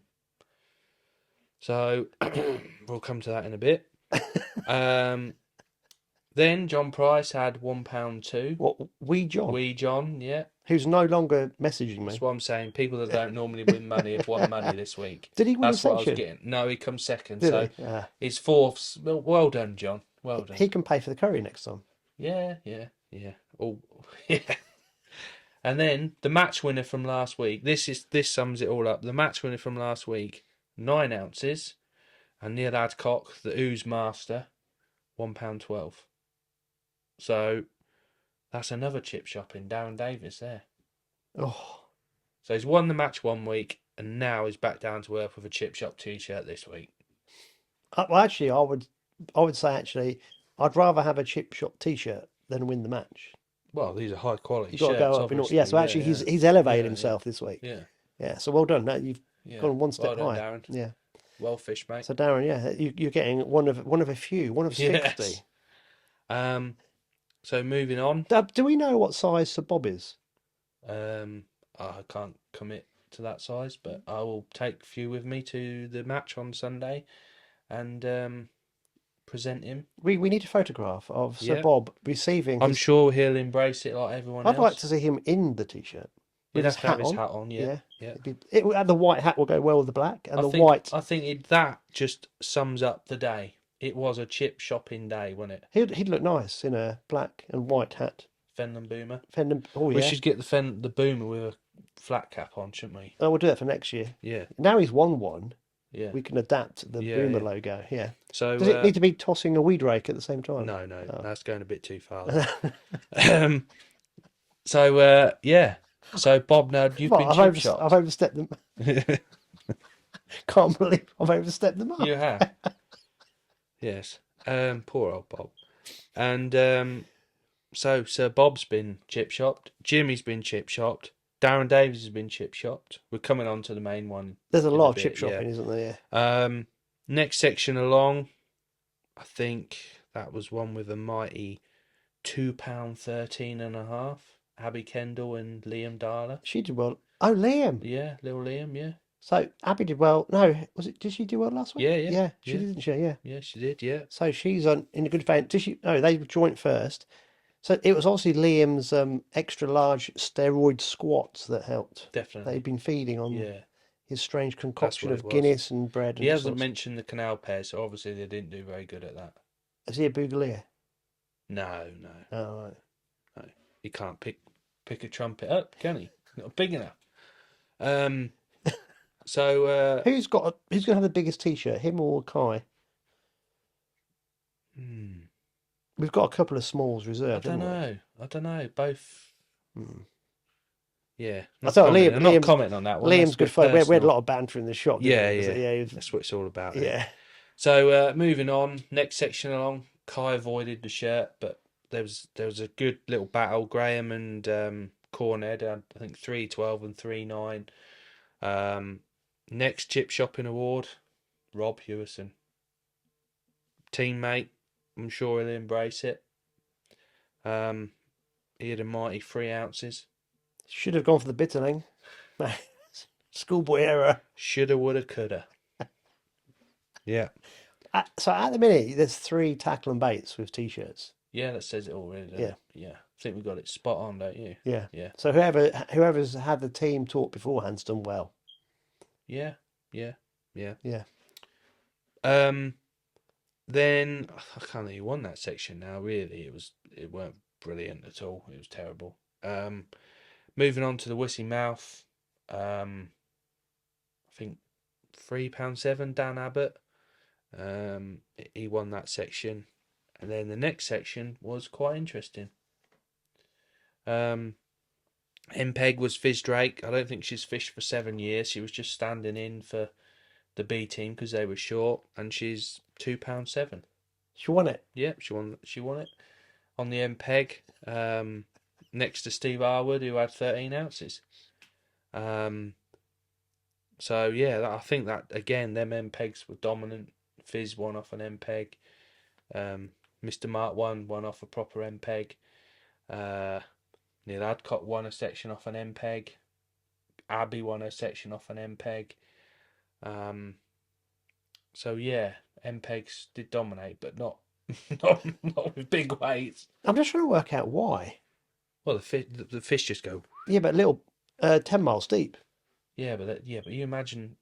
So we'll come to that in a bit. Then John Price had £1.2. What, Wee John? Wee John, yeah. Who's no longer messaging me. That's what I'm saying. People that don't normally win money have won money this week. Did he win That's a what I was section? getting. No, he comes second. Did So he? Yeah. he's fourth. Well done, John. Well done. He can pay for the curry next time. Yeah. Oh, yeah. And then the match winner from last week. This sums it all up. The match winner from last week, 9 ounces, and Neil Adcock, the ooze master, £1.12. So that's another chip shopping. Darren Davis there. Oh. So he's won the match 1 week, and now he's back down to earth with a chip shop T-shirt this week. Well, actually, I would say I'd rather have a chip shop T-shirt than win the match. Well, these are high quality You've got to shirts. go up. Obviously. Yeah, so actually, he's elevated Yeah, himself this week. Yeah. Yeah, so well done. Now you've gone one step well done, higher. Darren. Yeah. Well fished, mate. So Darren, yeah, you're getting one of a few, one of 60. Yes. So moving on. Do we know what size Sir Bob is? I can't commit to that size, but I will take a few with me to the match on Sunday, and present him. We need a photograph of Sir Yeah. Bob receiving. I'm sure he'll embrace it like everyone else. I'd like to see him in the T-shirt. He'd with have his to have hat his on. hat on, yeah. The white hat will go well with the black, and white. I think that just sums up the day. It was a chip shopping day, wasn't it? He'd look nice in a black and white hat. Fenland Boomer. Oh yeah. We should get the Boomer with a flat cap on, shouldn't we? Oh, we'll do that for next year. Yeah. Now he's won one. Yeah. We can adapt the Boomer logo. Yeah. So does it need to be tossing a weed rake at the same time? No, that's going a bit too far. So Bob Nudd, you've been chip shopped. I've overstepped them. Can't believe I've overstepped them up. You have. Yes. Poor old Bob. And so Sir Bob's been chip shopped. Jimmy's been chip shopped. Darren Davies has been chip shopped. We're coming on to the main one. There's a lot of chip shopping, isn't there? Yeah. Next section along, I think that was one with a mighty £2.13.5. Abby Kendall and Liam Darla. She did well. Oh, Liam. Yeah, little Liam. Yeah. So Abby did well. No, was it? Did she do well last week? Yeah, yeah, Yeah, she yeah. did, didn't she? Yeah. Yeah, she did. Yeah. So she's on in a good vein. Did she? No, they were joint first. So it was obviously Liam's extra large steroid squats that helped. Definitely. They'd been feeding on Yeah. his strange That's concoction what of it was. Guinness and bread He and hasn't sorts. mentioned the canal pear, so obviously they didn't do very good at that. Is he a Boogalier? No, no, Oh, right. no. He can't pick a trumpet up, can he? Not big enough. So Who's going to have the biggest t-shirt, him or Kai? We've got a couple of smalls reserved, haven't we? I don't know. Both. Hmm. Yeah. I thought I'm not commenting on that one. Liam's good fun. We had a personal. lot of banter in the shop. Didn't Yeah, we? yeah. Yeah, That's what it's all about. yeah. So moving on, next section along. Kai avoided the shirt, but there was a good little battle. Graham and Corned, I think 3-12 and 3-9. Next chip shopping award, Rob Hewison. Teammate, I'm sure he'll embrace it. He had a mighty 3 ounces. Should have gone for the Bitterling. Schoolboy error. Shoulda, woulda, coulda. Yeah. So at the minute, there's 3 tackle and baits with t-shirts. Yeah, that says it all, really. Yeah. Yeah. I think we got it spot on, don't you? Yeah. Yeah. So whoever's had the team talk beforehand's done well. Yeah. Yeah. Yeah. Yeah. Then I can't think who won that section now. Really, it weren't brilliant at all. It was terrible. Moving on to the Wussy Mouth. I think £3.7. Dan Abbott. He won that section, and then the next section was quite interesting. MPEG was Fizz Drake. I don't think she's fished for 7 years. She was just standing in for the B team because they were short, and she's £2.7. She won it. Yeah, she won it on the MPEG. Next to Steve Harwood, who had 13 ounces. So yeah, I think that again, them MPEGs were dominant. Fizz won off an MPEG. Mr. Mark won off a proper MPEG. Neil Adcock won a section off an MPEG. Abby won a section off an MPEG. So yeah, MPEGs did dominate, but not with big weights. I'm just trying to work out why. Well, the fish just go. Yeah, but little 10 miles deep. Yeah, but you imagine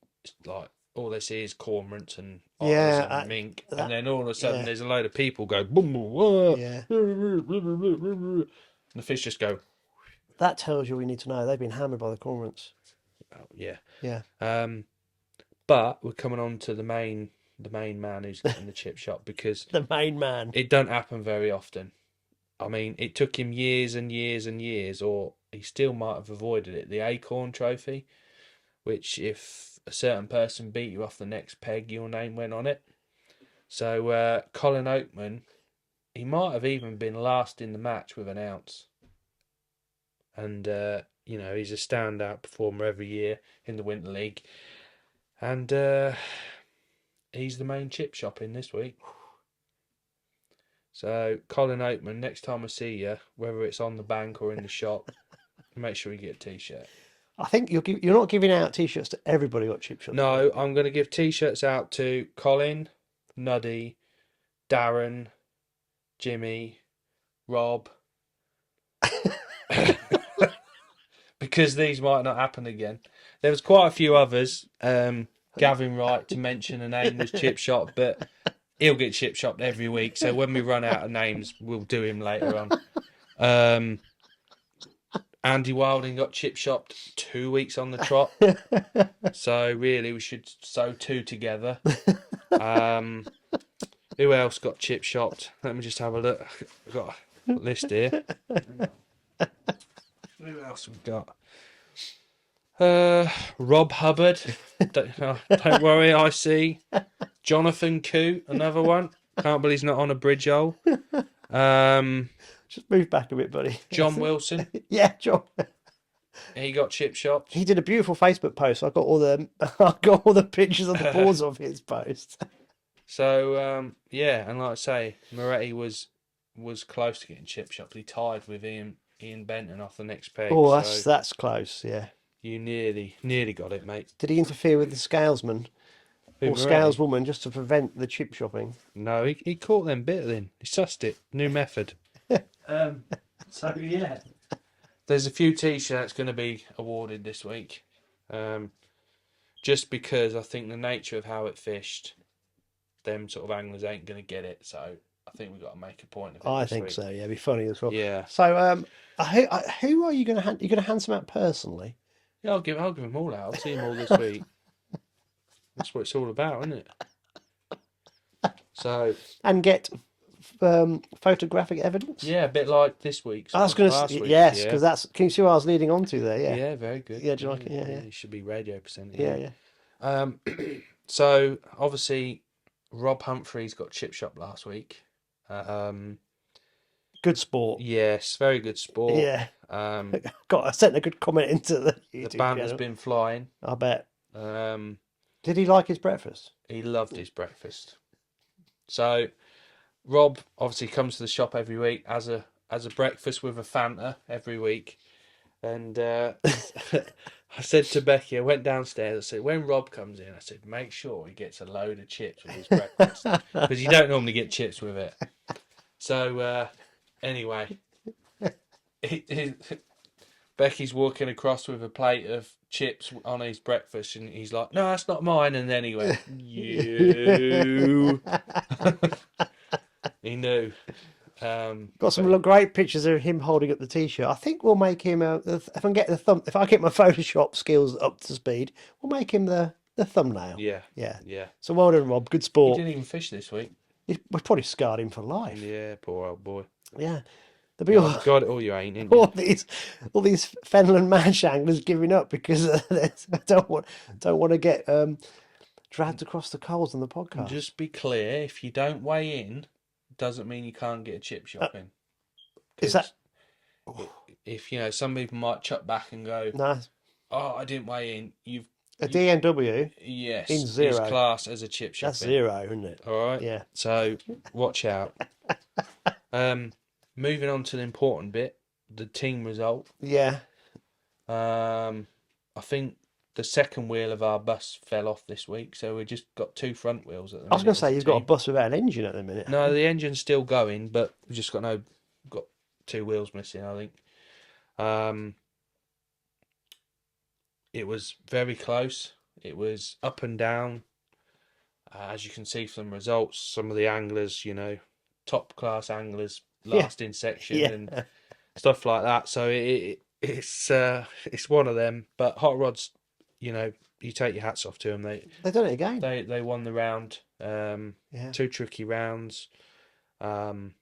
like all they see is cormorants and otters Yeah, and mink, and then all of a sudden yeah. there's a load of people go boom, boom, Yeah. and the fish just go. That tells you all you need to know. They've been hammered by the cormorants. Oh, yeah. Yeah. But we're coming on to the main man who's getting the chip shop, because The main man. it don't happen very often. I mean, it took him years and years and years, or he still might have avoided it. The Acorn Trophy, which if a certain person beat you off the next peg, your name went on it. So Colin Oakman, he might have even been last in the match with an ounce. And, he's a standout performer every year in the Winter League. And he's the main chip shopping this week. So, Colin Oakman, next time I see you, whether it's on the bank or in the shop, make sure you get a t-shirt. I think you're not giving out t-shirts to everybody who got chip shots. No, I'm going to give t-shirts out to Colin, Nuddy, Darren, Jimmy, Rob. Because these might not happen again. There was quite a few others. Gavin Wright, to mention a name, was chip shot, but he'll get chip shopped every week. So when we run out of names, we'll do him later on. Andy Wilding got chip shopped 2 weeks on the trot. So really, we should sew 2 together. Who else got chip shopped? Let me just have a look. I've got a list here. Who else we got? Rob Hubbard. Don't worry, I see. Jonathan Coo, another one. Can't believe he's not on a bridge hole. Just move back a bit, buddy. John Wilson. Yeah, John. He got chip shopped. He did a beautiful Facebook post. I got all the pictures of the balls of his post. So yeah, and like I say, Moretti was close to getting chip shopped. He tied with Ian Ian Benton off the next peg. Oh, So that's close. Yeah. you nearly got it, mate. Did he interfere with the scalesman Who, or Moretti? scaleswoman just to prevent the chip shopping? No, he caught them bit then. He sussed it. New method. So yeah, there's a few T-shirts going to be awarded this week, just because I think the nature of how it fished, them sort of anglers ain't going to get it. So I think we've got to make a point of it I this think week. so. Yeah, it'd be funny as well. Yeah, So, who are you going to hand? You're going to hand some out personally? yeah. I'll give them all out. I'll see them all this week. That's what it's all about, isn't it? So And get photographic evidence? yeah, a bit like this week's. I was going last to week, yes, yeah. because that's. Can you see what I was leading on to there? Yeah. Yeah, very good. Yeah, do you like it? Yeah, yeah. You should be radio presenter. Yeah, yeah. So obviously, Rob Humphreys got chip shop last week. Good sport. Yes, very good sport. Yeah. I Sent a good comment into the YouTube the band has channel. been flying. I bet. Um, Did he like his breakfast? he loved his breakfast. So Rob obviously comes to the shop every week as a breakfast with a Fanta every week. And I said to Becky, I went downstairs, I said, when Rob comes in, I said, make sure he gets a load of chips with his breakfast. Because you don't normally get chips with it. So, anyway, Becky's walking across with a plate of chips on his breakfast, and he's like, no, that's not mine. And then he went, you. He knew. Got some great pictures of him holding up the t-shirt. I think we'll make him if I get if I get my Photoshop skills up to speed, we'll make him the thumbnail. Yeah. Yeah. So well done, Rob. Good sport. He didn't even fish this week. We probably scarred him for life. Yeah, poor old boy. Yeah. There'll be all, Got it all you ain't, ain't you? all these Fenland Mash anglers giving up because they don't want to get dragged across the coals on the podcast. Just be clear, if you don't weigh in, doesn't mean you can't get a chip shopping. Is that? If some people might chuck back and go, No. "Oh, I didn't weigh in." A DNW. Yes, in zero. is classed as a chip shopping. That's zero, isn't it? All right. Yeah. So watch out. Moving on to the important bit, the team result. Yeah. I think the second wheel of our bus fell off this week, so we just got two front wheels at the minute. I was going to say you've got a bus without an engine at the minute. No, the engine's still going, but we've just got two wheels missing, I think. It was very close. It was up and down. As you can see from the results, some of the anglers, top class anglers, last in section and stuff like that. So it's one of them. But hot rods, you take your hats off to them. They've done it again. They won the round. Two tricky rounds. It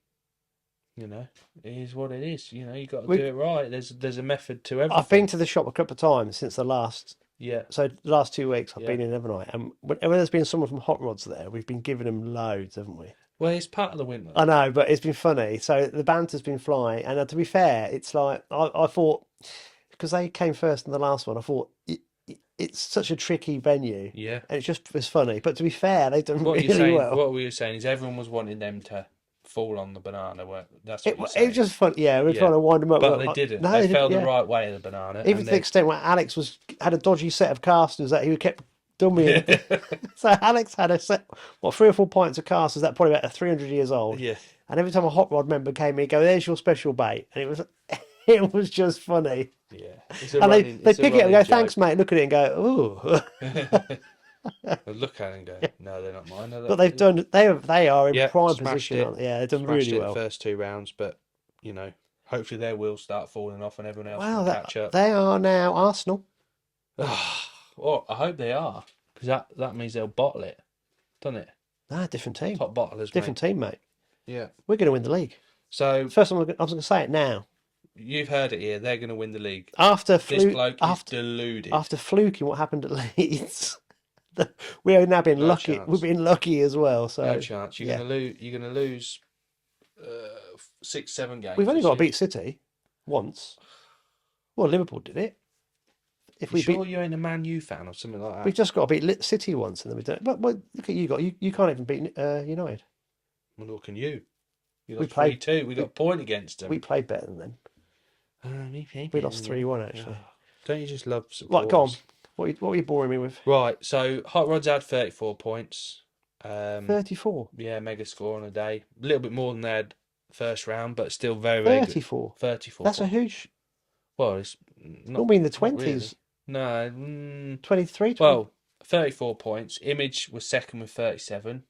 is what it is. You got to do it right. There's a method to everything. I've been to the shop a couple of times since the last. Yeah. So the last 2 weeks I've been in every night, and whenever there's been someone from Hot Rods there, we've been giving them loads, haven't we? Well, it's part of the winter. I know, but it's been funny. So the banter's been flying, and to be fair, it's like I thought because they came first in the last one. I thought it's such a tricky venue. Yeah. And it's funny, but to be fair, they've done What really you're saying, well. What we were saying is everyone was wanting them to fall on the banana. That's what It was just fun. Yeah, we were trying to wind them up, but they didn't. No, they fell didn't, the right way of the banana. Even to the extent where Alex had a dodgy set of casters that he kept dummying. So Alex had a set, 3 or 4 pints of casters that probably about 300 years old. Yeah. And every time a hot rod member came in, he'd go, "There's your special bait," and it was just funny. Yeah. And they pick it up and go, "Thanks, mate." Look at it and go, "Ooh." Look at it and go, "No, they're not mine." But they've done. They are in prime smashed position. it. Aren't they? Yeah, they've done Smashed really it well. The first 2 rounds, but hopefully their wheels start falling off and everyone else Well, can catch up. they are now Arsenal. Well, I hope they are, because that means they'll bottle it, doesn't it? Ah, different team. Top bottlers, Different team, mate. Yeah. We're going to win the league. So First time I was going to say it now. You've heard it here. They're going to win the league. This bloke is deluded. After fluking what happened at Leeds, we have now been lucky. Chance. We've been lucky as well. So No chance. You're going to lose 6-7 games. We've only got to beat City once. Well, Liverpool did it. If we sure you ain't a Man U fan or something like that? We've just got to beat City once, and then we don't. But look at you can't even beat United. Well, look, can you? You We got played 3-2. We got a point against them. We played better than them. We lost 3-1 actually. Don't you just love Right, go on. supporters? What are you boring me with? Right, so Hot Rod's had 34 points. 34. Yeah, mega score on a day. A little bit more than they had first round, but still very, very good. 34. 34 That's a points. huge. Well, it's not Normally in the not really. 20s. No. 23, 20. Well, 34 points. Image was second with 37.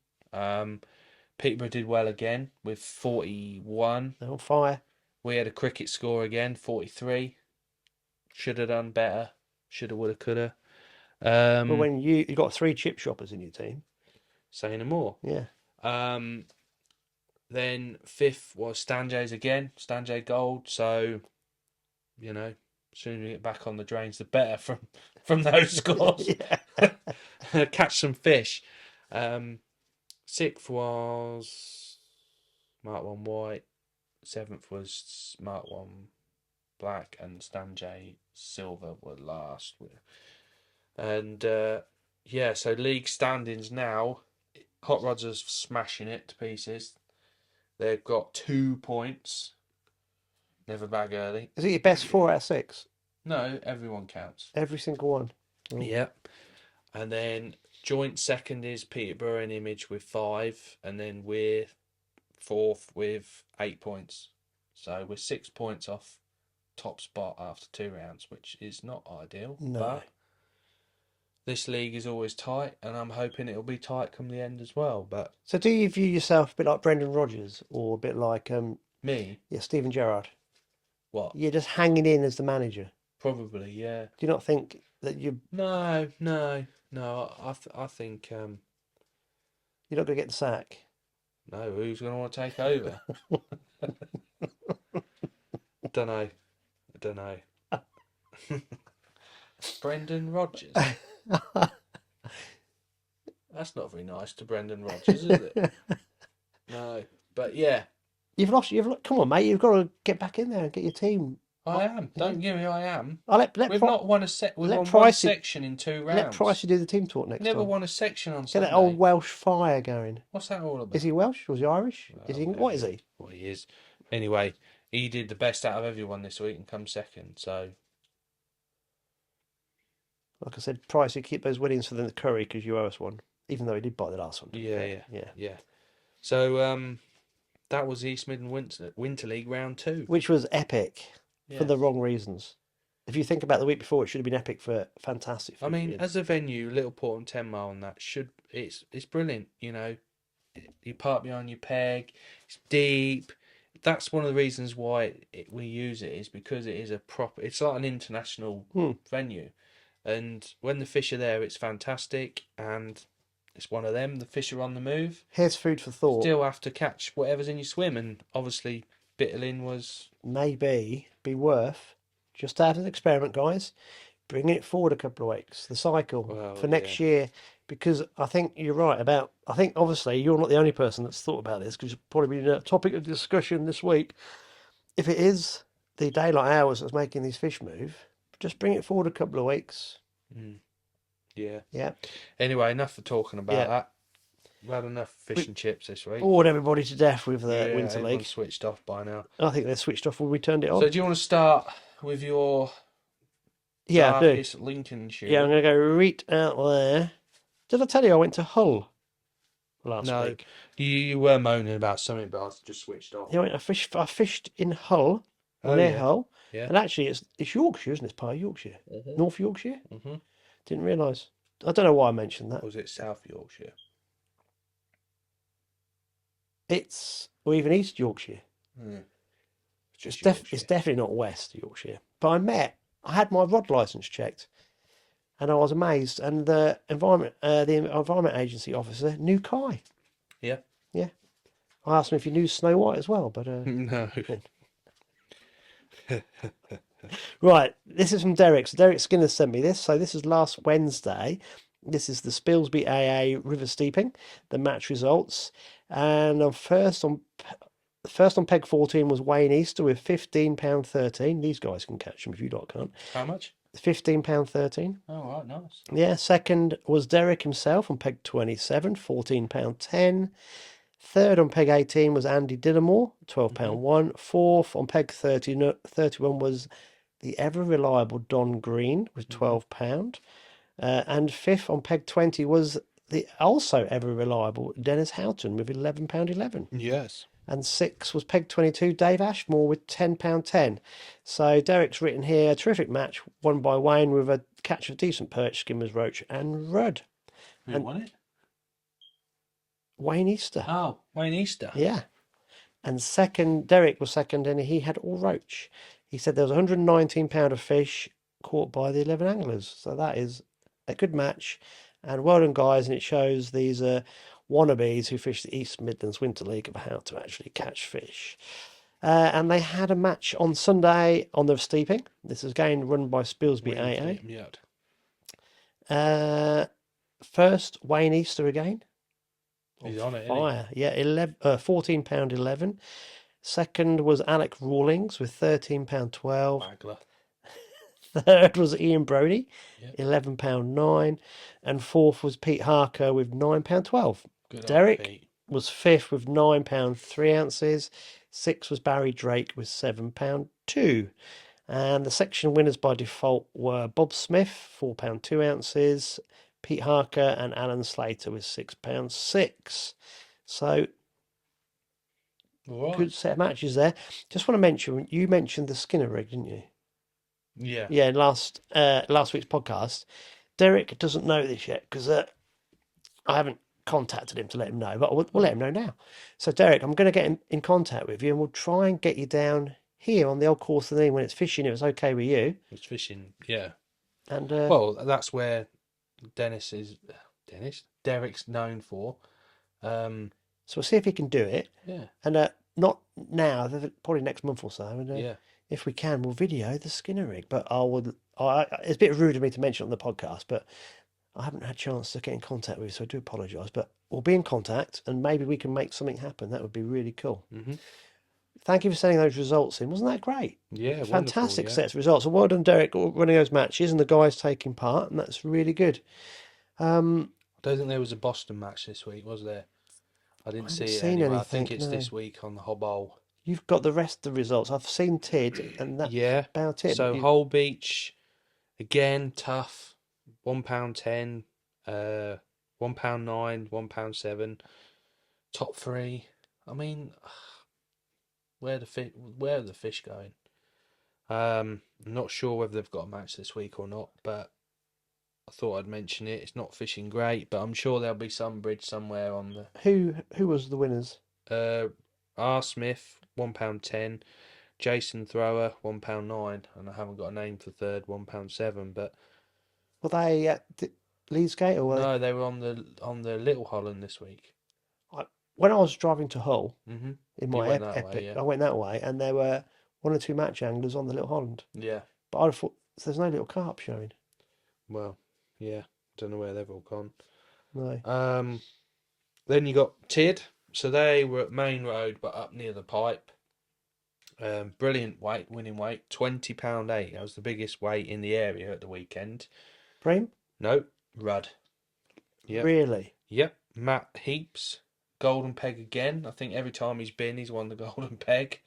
Peterborough did well again with 41. They're on fire. We had a cricket score again, 43. Should have done better. Shoulda, woulda, coulda. But when you got 3 chip shoppers in your team. Say no more. Yeah. Then fifth was Stanjay's again. Stanjay Gold. So, you know, as soon as we get back on the drains, the better from those scores. Catch some fish. Sixth was Mark 1 White. Seventh was Mark 1 Black, and Stanjay Silver were last. And yeah, so league standings now. Hot Rods are smashing it to pieces. They've got 2 points. Never bag early. Is it your best 4 out of 6? No, everyone counts. Every single one. Oh. Yep. And then joint second is Peterborough and Image with 5, and then we're fourth with 8 points. So we're 6 points off top spot after 2 rounds, which is not ideal. No. But this league is always tight, and I'm hoping it'll be tight come the end as well. But so do you view yourself a bit like Brendan Rodgers or a bit like me? Yeah, Steven Gerrard? What? You're just hanging in as the manager. Probably, yeah. Do you not think that you? No. I think You're not going to get the sack. no. Who's going to want to take over? Don't know. Brendan Rodgers. That's not very nice to Brendan Rodgers, is it? No, but yeah. You've lost. Come on, mate. You've got to get back in there and get your team. I am. Don't give me. I am. We've not won a set. We've won one section in 2 rounds. Let Pricey do the team talk next time. Never won a section on Get Sunday. that old Welsh fire going. What's that all about? Is he Welsh? Was he Irish? Is he? What is he? Well, he is. Anyway, he did the best out of everyone this week and come second. So, like I said, Pricey, keep those winnings for the Curry because you owe us one. Even though he did buy the last one. Yeah. So, that was East Midlands Winter League round 2, which was epic for the wrong reasons. If you think about the week before, it should have been epic for fantastic. I mean, as a venue, Little Port and 10 Mile and that it's brilliant. You know, you park behind your peg. It's deep. That's one of the reasons why we use it, is because it is a proper. It's like an international venue, and when the fish are there, it's fantastic. And it's one of them. The fish are on the move. Here's food for thought. Still have to catch whatever's in your swim, and obviously Bitterlin was maybe be worth, just as an experiment, guys, bringing it forward a couple of weeks, the cycle for next year, because I think you're right about. I think obviously you're not the only person that's thought about this, because it's probably been a topic of discussion this week. If it is the daylight hours that's making these fish move, just bring it forward a couple of weeks. Yeah. Anyway, enough for talking about that. We've had enough fish and chips this week. Bored everybody to death with the Winter League. Switched off by now. I think they're switched off when we turned it on. So do you want to start with your darkest Lincolnshire? Yeah, I'm going to go right out there. Did I tell you I went to Hull last week? You were moaning about something, but I just switched off. Yeah, I fished in Hull, near Hull. Yeah. And actually, it's Yorkshire, isn't it? It's part of Yorkshire. North Yorkshire? Didn't realise. I don't know why I mentioned that. Or was it South Yorkshire? Or even East Yorkshire. It's definitely not West Yorkshire. But I had my rod licence checked, and I was amazed. And the environment agency officer knew Kai. Yeah. Yeah. I asked him if he knew Snow White as well, but no. Right, this is from Derek. So Derek Skinner sent me this. So this is last Wednesday. This is the Spilsby AA River Steeping, the match results. And first on peg 14 was Wayne Easter with £15.13. These guys can catch them if you lot can't. How much? £15.13. Oh, right, nice. Yeah, second was Derek himself on peg 27, £14.10. Third on peg 18 was Andy Dillamore, £12 one. Fourth on peg 31 was the ever reliable Don Green with £12. And fifth on peg 20 was the also ever reliable Dennis Houghton with £11.11. Yes. And six was peg 22, Dave Ashmore with £10.10. So Derek's written here, terrific match won by Wayne with a catch of decent perch, skimmers, roach and rudd. Who won it? Wayne Easter. Oh, Wayne Easter. Yeah. And second, Derek was second and he had all roach. He said there was £119 of fish caught by the 11 anglers. So that is a good match. And well done, guys. And it shows these wannabes who fish the East Midlands Winter League of how to actually catch fish. And they had a match on Sunday on the steeping. This is again run by Spilsby AA. First, Wayne Easter again. He's on it, Fire. Yeah, £14.11. Second was Alec Rawlings with £13.12. Waggler. Third was Ian Brodie, Yep. £11.09. And fourth was Pete Harker with £9.12. Good Derek on Pete. was fifth with £9 3 ounces. Sixth was Barry Drake with £7.2. And the section winners by default were Bob Smith, £4 2 ounces. Pete Harker and Alan Slater with £6.6. So Right. good set of matches there. Just want to mention, you mentioned the Skinner rig, didn't you? Yeah. Yeah, last week's podcast. Derek doesn't know this yet because I haven't contacted him to let him know, but we'll let him know now. So Derek, I'm going to get in contact with you and we'll try and get you down here on the old course of the Dean when it's fishing, if it's okay with you. It's fishing, yeah. And well, that's where Derek's known for. So we'll see if he can do it. Yeah. And not now, probably next month or so. And Yeah. if we can, we'll video the Skinner rig. But it's a bit rude of me to mention it on the podcast, but I haven't had a chance to get in contact with you, so I do apologise. But we'll be in contact and maybe we can make something happen. That would be really cool. Mm-hmm. Thank you for sending those results in. Wasn't that great? Yeah, fantastic yeah. sets of results. So well done, Derek, running those matches and the guys taking part, and that's really good. I don't think there was a Boston match this week, was there? I didn't see it anywhere. I think it's this week on the Hobble. You've got the rest of the results. I've seen Tid, and that's about it. So Whole Beach, again, tough. £1.10, £1.9, £1.7. Top three. I mean, where are the fish going? I'm not sure whether they've got a match this week or not, but I thought I'd mention it. It's not fishing great, but I'm sure there'll be some bridge somewhere on the. Who was the winners? R. Smith, £1.10. Jason Thrower, £1.9, and I haven't got a name for third, £1.7. But were they at Leesgate or no, they were on the Little Holland this week. When I was driving to Hull in my Epic, way, I went that way, and there were one or two match anglers on the Little Holland. Yeah, but I thought there's no little carp showing. Well, yeah, don't know where they've all gone. No. Then you got Tid. So they were at Main Road, but up near the pipe. Brilliant winning weight, £20.8. That was the biggest weight in the area at the weekend. Bream? No, Rudd. Yep. Really? Yep. Matt Heaps, golden peg again. I think every time he's won the golden peg.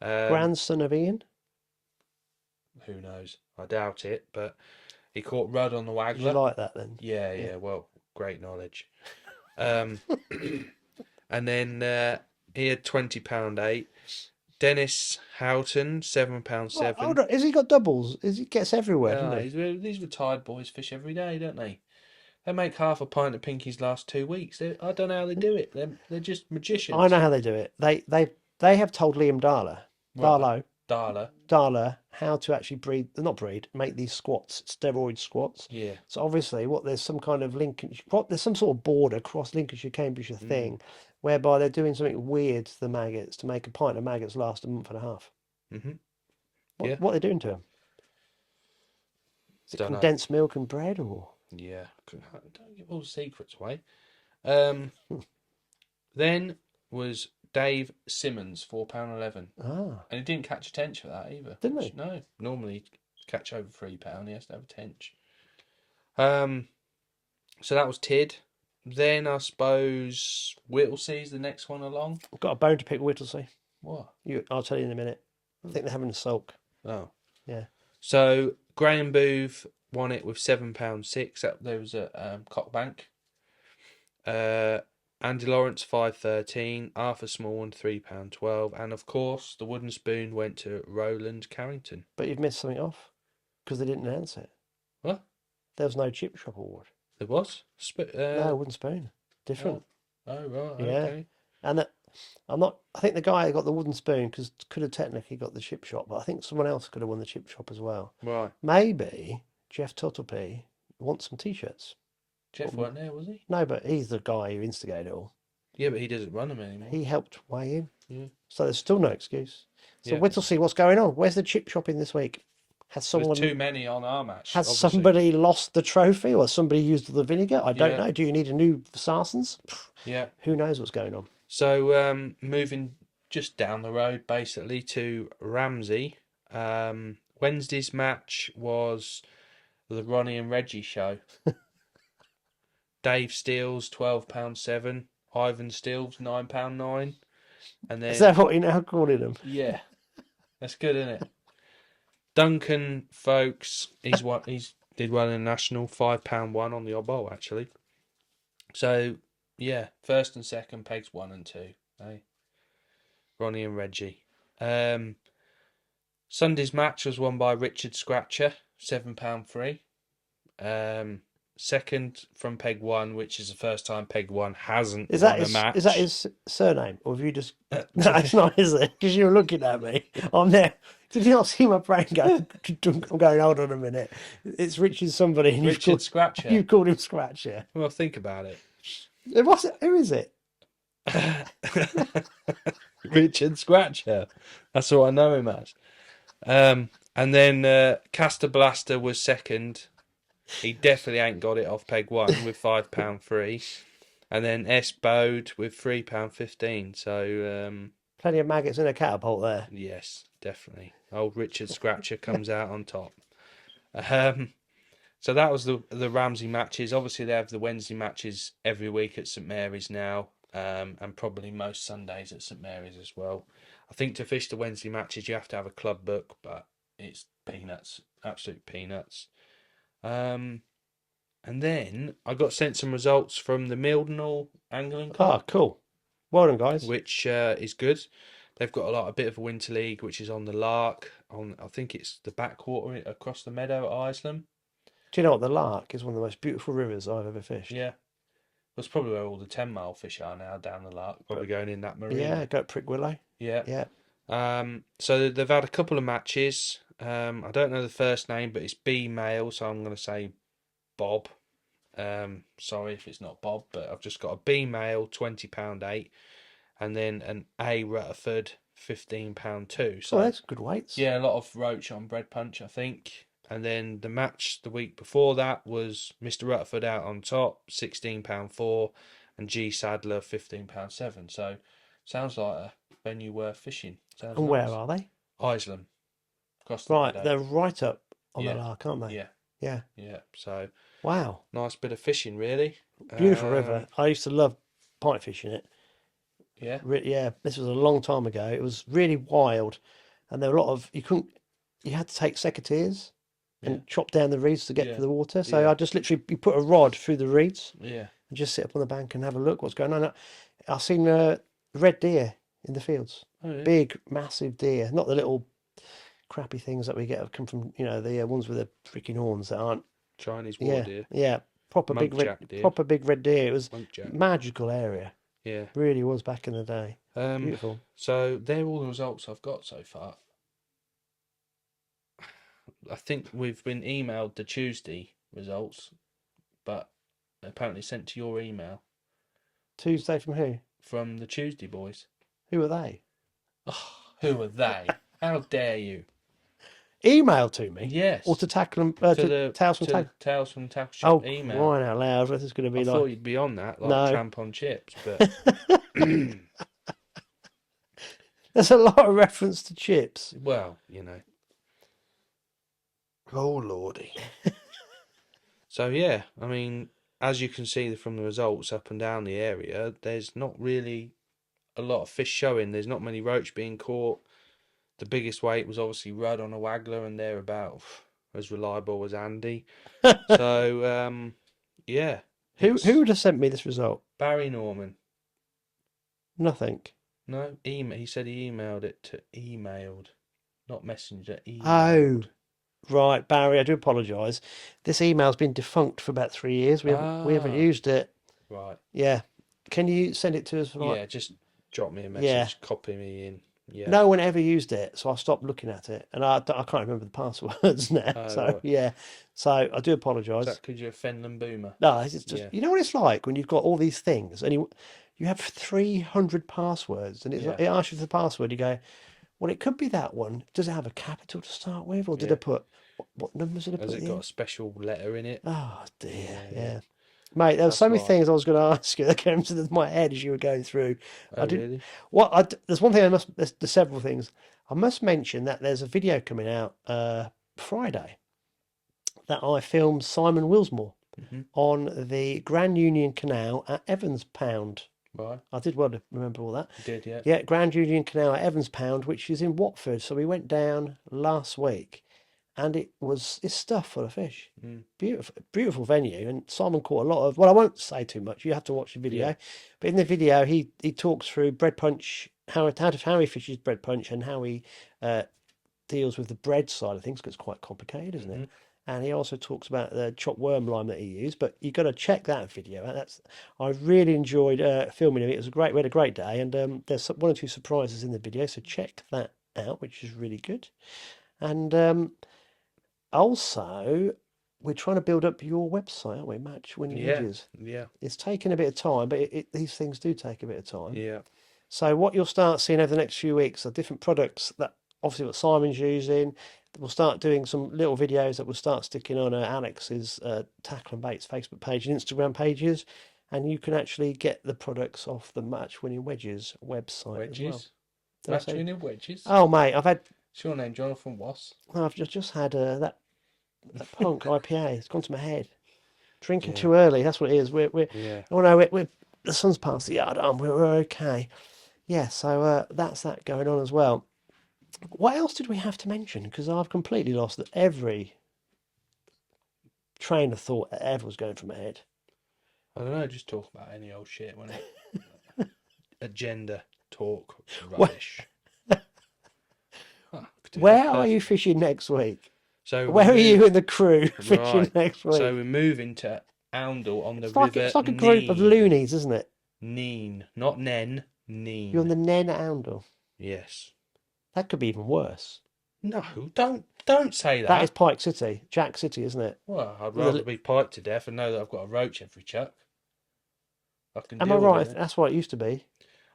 Grandson of Ian? Who knows? I doubt it, but he caught Rudd on the Waggler. You like that then? Yeah. Well, great knowledge. And then he had £20.8. Dennis Houghton, £7.7. Hold on, has he got doubles? He gets everywhere, doesn't he? These retired boys fish every day, don't they? They make half a pint of Pinky's last 2 weeks. I don't know how they do it. They're just magicians. I know how they do it. They have told Liam Darlow how to actually make these squats, steroid squats. Yeah. So obviously, there's some kind of there's some sort of border across Lincolnshire, Cambridgeshire thing, whereby they're doing something weird to the maggots to make a pint of maggots last a month and a half. Mm-hmm. What are they doing to them? Is it condensed milk and bread, or? Yeah, don't give all the secrets away. Then was Dave Simmons, £4.11. And he didn't catch a tench for that either. Didn't he? No, normally catch over £3. He has to have a tench. So that was Tid. Then I suppose Whittlesea's the next one along. I've got a bone to pick with Whittlesea. What? I'll tell you in a minute. I think they're having a sulk. Oh. Yeah. So Graham Booth won it with £7.6. There was at Cockbank. Andy Lawrence £5.13. Arthur Smallwood £3.12. And of course, the wooden spoon went to Roland Carrington. But you've missed something off because they didn't announce it. What? There was no chip shop award. There was? No, wooden spoon. Different. Oh right. Yeah. Okay. And I think the guy who got the wooden spoon could have technically got the chip shop, but I think someone else could have won the chip shop as well. Right. Maybe Jeff Tuttleby wants some t-shirts. Jeff weren't there, was he? No, but he's the guy who instigated it all. Yeah, but he doesn't run them anymore. He helped weigh in. Yeah. So there's still no excuse. So Yeah. Whittlesea, what's going on? Where's the chip shopping this week? Has There's someone too many on our match. has obviously. somebody lost the trophy, or somebody used the vinegar? I don't Yeah. know. Do you need a new Sarsens? Yeah. Who knows what's going on? So moving just down the road, basically to Ramsey. Wednesday's match was the Ronnie and Reggie show. Dave Steele's £12.7. Ivan Steele's £9.9. And then Is that what you're now calling them? yeah, that's good, isn't it? Duncan Folks, he's did well in the national, £5.1 on the odd bowl actually. So yeah, first and second pegs 1 and 2. Eh? Ronnie and Reggie. Sunday's match was won by Richard Scratcher, £7.3. Second from Peg 1, which is the first time Peg 1 hasn't won a match. Is that his surname? Or have you just... No, it's not, is it? Because you were looking at me. I'm there. Did you not see my brain go... I'm going, hold on a minute. It's Richard somebody. And Richard Scratcher. You've called him Scratcher. Well, think about it. Who is it? Richard Scratcher. That's what I know him as. And then Caster Blaster was second. He definitely ain't got it off Peg 1 with £5.3. And then S. Bode with £3.15. So, Plenty of maggots in a catapult there. yes, definitely. Old Richard Scratcher comes out on top. So that was the Ramsey matches. Obviously, they have the Wednesday matches every week at St Mary's now, and probably most Sundays at St Mary's as well. I think to fish the Wednesday matches, you have to have a club book, but it's peanuts, absolute peanuts. And then I got sent some results from the Mildenhall Angling Club. Ah, cool. Well done, guys. Which is good. They've got a bit of a winter league, which is on the Lark. I think it's the backwater across the meadow at Isleham. Do you know what? The Lark is one of the most beautiful rivers I've ever fished. Yeah. That's probably where all the 10-mile fish are now, down the Lark. Probably going in that marina. Yeah, go to Prick Willow. Yeah. Yeah. So they've had a couple of matches. I don't know the first name, but it's B male, so I'm going to say Bob. Sorry if it's not Bob, but I've just got a B male, £20.8, and then an A Rutherford, £15.2. So that's good weights. yeah, a lot of roach on bread punch, I think. And then the match the week before that was Mr. Rutherford out on top, £16.4, and G Sadler, £15.7. So sounds like a venue worth fishing. Sounds And nice. where are they? Isleham. Across the Right, meadow. they're right up on Yeah. the Lark, aren't they? Yeah. Yeah. Yeah. So Wow. nice bit of fishing, really. Beautiful river. I used to love pike fishing it. Yeah. Yeah, this was a long time ago. It was really wild, and there were a lot of you had to take secateurs and chop down the reeds to get to the water. So Yeah. I just literally you put a rod through the reeds Yeah. and just sit up on the bank and have a look what's going on. I've seen red deer in the fields, Oh, yeah. big, massive deer, not the little crappy things that we get come from the ones with the freaking horns that aren't. Chinese war deer. Yeah, proper big Muntjac deer. proper big red deer. It was Muntjac. magical area. Yeah. Really was back in the day. Beautiful. So they're all the results I've got so far. I think we've been emailed the Tuesday results, but apparently sent to your email. Tuesday from who? From the Tuesday boys. Who are they? Oh, who are they? How dare you? Email to me? Yes. Or to tackle them, to to the Tales from Tackle? Tales from Tackle Shop Oh, email. crying out loud. This is going to be I like... thought you'd be on that, like No. Tramp on Chips, but There's a lot of reference to chips. well, you know. Oh, lordy. So yeah, I mean, as you can see from the results up and down the area, there's not really a lot of fish showing. There's not many roach being caught. The biggest weight was obviously Rudd on a waggler, and they're about as reliable as Andy. So, yeah. Who would have sent me this result? Barry Norman. Nothing. No, he said he emailed, not messenger, Oh, emailed. right, Barry. I do apologise. This email's been defunct for about 3 years. We haven't used it. Right. Yeah. Can you send it to us? Yeah, just drop me a message, Yeah. copy me in. Yeah. No one ever used it, so I stopped looking at it, and I can't remember the passwords now. So right. yeah, so I do apologise. Is that because you're a Fenland boomer? No, it's just Yeah. you know what it's like when you've got all these things and you have 300 passwords, and it asks you for the password. You go, well, it could be that one. Does it have a capital to start with, or did I put what numbers did I put Has it in? got a special letter in it? Oh dear, yeah. Mate, there were so many things I was going to ask you that came to my head as you were going through. Oh, really? There's one thing there's several things. I must mention that there's a video coming out Friday that I filmed Simon Willsmore on the Grand Union Canal at Evans Pound. Right. I did well to remember all that. You did, yeah. Yeah, Grand Union Canal at Evans Pound, which is in Watford. So we went down last week. And it's stuffed full of fish. Beautiful venue. And Simon caught a lot of. Well, I won't say too much. You have to watch the video. Yeah. But in the video, he talks through bread punch, how he fishes bread punch, and how he deals with the bread side of things, because it's quite complicated, isn't it? And he also talks about the chopped worm lime that he used. But you've got to check that video out. I really enjoyed filming it. It was we had a great day, and there's one or two surprises in the video. So check that out, which is really good. And also, we're trying to build up your website, aren't we? Match Winning Wedges. Yeah. It's taken a bit of time, but these things do take a bit of time. Yeah. So what you'll start seeing over the next few weeks are different products that obviously what Simon's using. We'll start doing some little videos that we'll start sticking on Alex's Tackle and Baits Facebook page and Instagram pages, and you can actually get the products off the Match Winning Wedges website as well. Match Winning Wedges? Oh, mate, I've had... What's your name, Jonathan Wass? I've just had that punk IPA. It's gone to my head. Drinking too early. That's what it is. We're oh no, we're the sun's past the yard arm. We're okay. Yeah. So that's that going on as well. What else did we have to mention? Because I've completely lost every train of thought that ever was going through my head. I don't know. Just talk about any old shit when it agenda talk rubbish. Where are you fishing next week? So where are you and the crew fishing next week? So we're moving to Oundle on the river. It's like a group Neen. of loonies, isn't it? Neen, not Nen. Neen. You're on the Nen at Oundle. Yes. That could be even worse. No, don't say that. That is Pike City, Jack City, isn't it? Well, I'd rather be piped to death and know that I've got a roach every chuck. Am I right? That's what it used to be.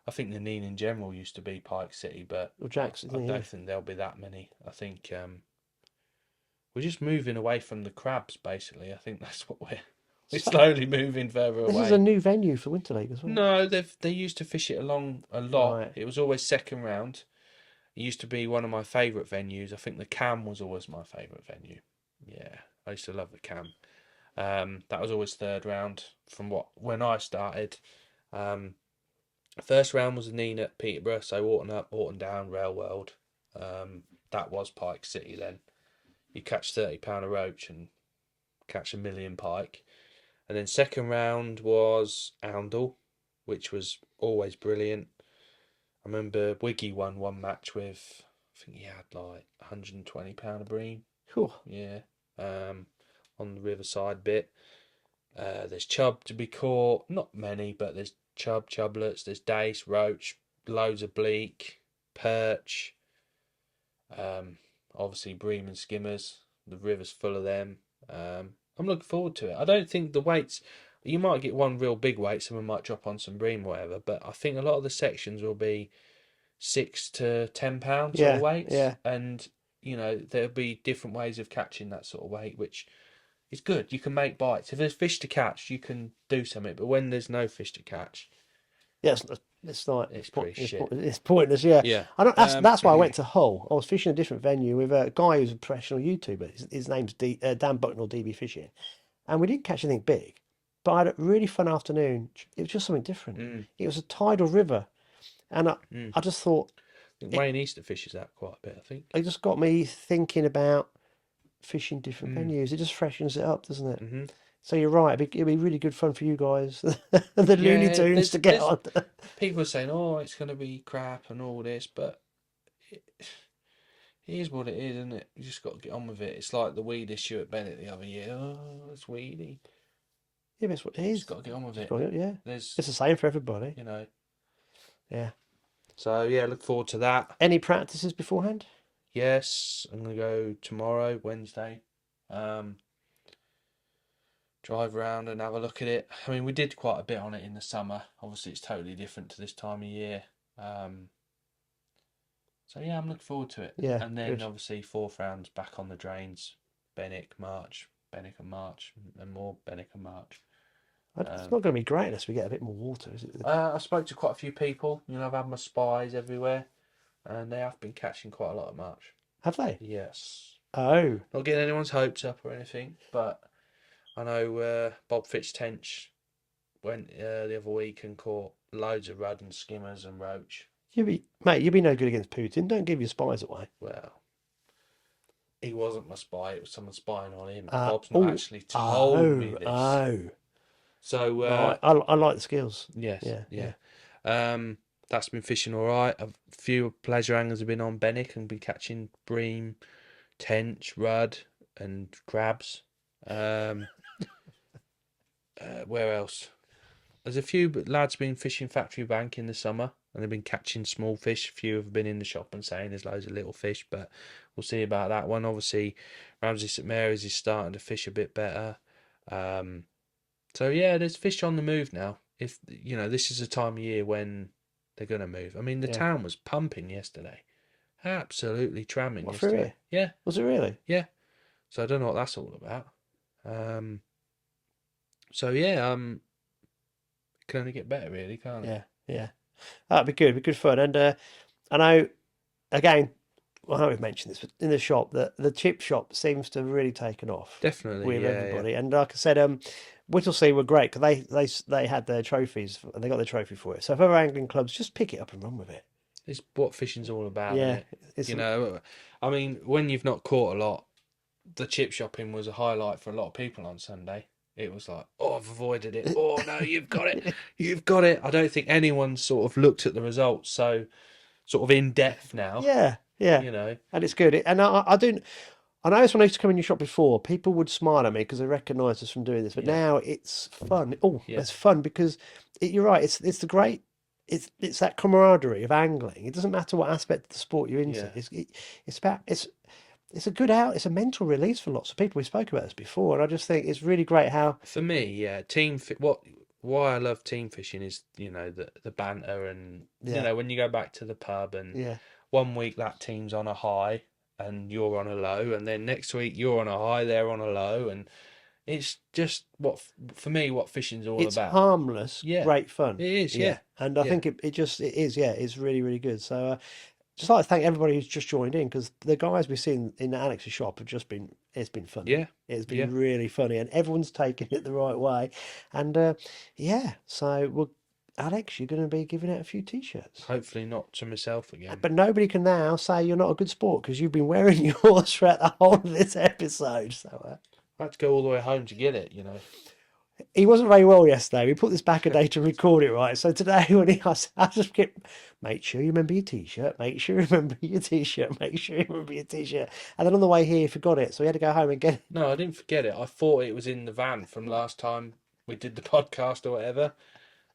I think the Neen in general used to be Pike City, but I don't think there'll be that many. I think we're just moving away from the crabs, basically. I think that's what we're slowly moving further away. This is a new venue for Winter League as well. No, they used to fish it along a lot. Right. It was always second round. It used to be one of my favourite venues. I think the Cam was always my favourite venue. Yeah, I used to love the Cam. That was always third round from when I started. First round was a Neen at Peterborough, so Orton up, Orton down, Rail World. That was Pike City then. You catch £30 a roach and catch 1 million pike. And then second round was Oundle, which was always brilliant. I remember Wiggy won one match with, I think he had like £120 a bream. Cool. Yeah. On the riverside bit. There's chub to be caught. Not many, but there's chublets, there's dace, roach, loads of bleak, perch. Obviously bream and skimmers. The river's full of them. I'm looking forward to it. I don't think the weights... You might get one real big weight, someone might drop on some bream or whatever, but I think a lot of the sections will be 6 to 10 pounds sort of weights. Yeah. And, there'll be different ways of catching that sort of weight, which is good. You can make bites. If there's fish to catch, you can do something, but when there's no fish to catch... Yes, it's pretty shit. It's pointless, yeah. Yeah. That's why I went to Hull. I was fishing a different venue with a guy who's a professional YouTuber. His name's Dan Bucknell, DB Fishing. And we didn't catch anything big. but I had a really fun afternoon. It was just something different. It was a tidal river, and I just thought I think Wayne Easter fishes that quite a bit, I think. it just got me thinking about fishing different venues. It just freshens it up, doesn't it? Mm-hmm. So you're right. It'd be really good fun for you guys, the Looney Yeah, Tunes, to get on. people are saying, "Oh, it's going to be crap and all this," but it is what it is, isn't it? You just got to get on with it. It's like the weed issue at Bennett the other year. Oh, it's weedy. Yeah, that's what it is. Just got to get on with it. Yeah, There's, it's the same for everybody. you know. Yeah. So yeah, look forward to that. Any practices beforehand? Yes, I'm gonna go tomorrow, Wednesday. Drive around and have a look at it. I mean, we did quite a bit on it in the summer. Obviously, it's totally different to this time of year. So yeah, I'm looking forward to it. Yeah, and then good. obviously 4th round's back on the drains. Benwick, March, and more Benwick and March. It's not going to be great unless we get a bit more water, is it? I spoke to quite a few people. I've had my spies everywhere, and they have been catching quite a lot of March. Have they? Yes. Oh. Not getting anyone's hopes up or anything, but I know Bob Fitztench went the other week and caught loads of rudd and skimmers and roach. You'll be no good against Putin. Don't give your spies away. Well, he wasn't my spy. It was someone spying on him. Bob's not actually told me this. Oh. So I like the skills. yes, Yeah. That's been fishing all right. A few pleasure hangers have been on Benwick and been catching bream, tench, rudd, and crabs. Where else? There's a few lads been fishing Factory Bank in the summer and they've been catching small fish. A few have been in the shop and saying there's loads of little fish, but we'll see about that one. Obviously, Ramsey St Mary's is starting to fish a bit better. So yeah, there's fish on the move now. If this is a time of year when they're going to move. I mean, the town was pumping yesterday, absolutely tramming yesterday. Really? Yeah. Was it really? Yeah. So I don't know what that's all about. So yeah, it can only get better, really, can't it? Yeah. That'd be good. It'd be good fun. And I know, again, I know we've mentioned this, but in the shop, the chip shop seems to have really taken off. Definitely, with yeah, everybody. And like I said, Whittlesea were great because they had their trophies. They got their trophy for it. So if other angling clubs, just pick it up and run with it. It's what fishing's all about, Yeah, isn't it? I mean, when you've not caught a lot, the chip shopping was a highlight for a lot of people on Sunday. It was like, oh, I've avoided it. Oh, no, you've got it. You've got it. I don't think anyone's sort of looked at the results so sort of in depth now. Yeah. And it's good. And I noticed when I used to come in your shop before, people would smile at me because they recognised us from doing this. But now it's fun. It's fun because you're right. It's that camaraderie of angling. It doesn't matter what aspect of the sport you're into. It's a good it's a mental release for lots of people. We spoke about this before, and I just think it's really great how. For me, why I love team fishing is the banter and when you go back to the pub and one week that team's on a high and you're on a low, and then next week you're on a high, they're on a low, and it's just what fishing's all about. It's harmless, great fun. It is, yeah. And I think it is, it's really, really good. So just like to thank everybody who's just joined in, because the guys we've seen in Alex's shop have just been, it's been fun. Yeah. It's been really funny, and everyone's taking it the right way. And so Alex, you're going to be giving out a few t-shirts. Hopefully not to myself again. But nobody can now say you're not a good sport because you've been wearing yours throughout the whole of this episode. So I had to go all the way home to get it, He wasn't very well yesterday. We put this back a day to record it, right? So today, I just kept, make sure you remember your t-shirt, make sure you remember your t-shirt, make sure you remember your t-shirt. And then on the way here, he forgot it. So we had to go home and get it. No, I didn't forget it. I thought it was in the van from last time we did the podcast or whatever.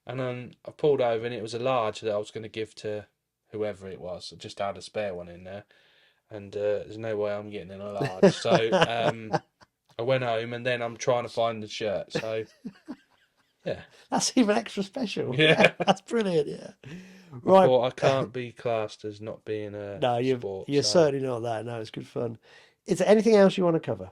And then I pulled over and it was a large that I was going to give to whoever it was. I just had a spare one in there. And there's no way I'm getting in a large. So I went home and then I'm trying to find the shirt. So, yeah. That's even extra special. Yeah. That's brilliant, yeah. Right. I thought I can't be classed as not being a sport. You're certainly not that. No, it's good fun. Is there anything else you want to cover?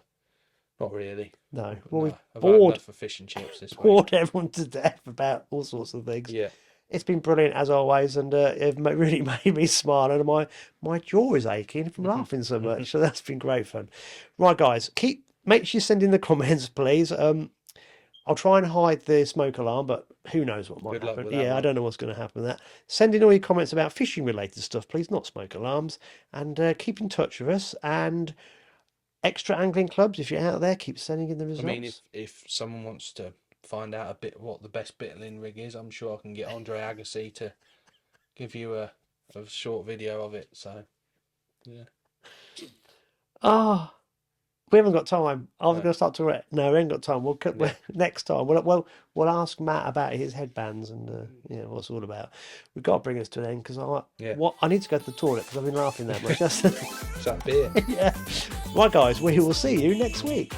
Not really. No. Well, I've had enough for fish and chips this week. Bored everyone to death about all sorts of things. Yeah. It's been brilliant as always, and it really made me smile, and my jaw is aching from laughing so much. So that's been great fun. Right, guys, make sure you send in the comments, please. I'll try and hide the smoke alarm, but who knows what might Good luck happen. with that Yeah, I one. don't know what's going to happen with that. Send in all your comments about fishing related stuff, please, not smoke alarms. And keep in touch with us. And extra angling clubs, if you're out there, keep sending in the I mean, results. if someone wants to find out a bit what the best bittling rig is, I'm sure I can get Andre Agassi to give you a short video of it. So, yeah. Ah, we haven't got time. I was No. going to start to. No, we haven't got time. Yeah. Next time. We'll ask Matt about his headbands and what it's all about. We've got to bring us to an end because Yeah. I need to go to the toilet because I've been laughing that much. It's that beer. Yeah. Right, guys. We will see you next week.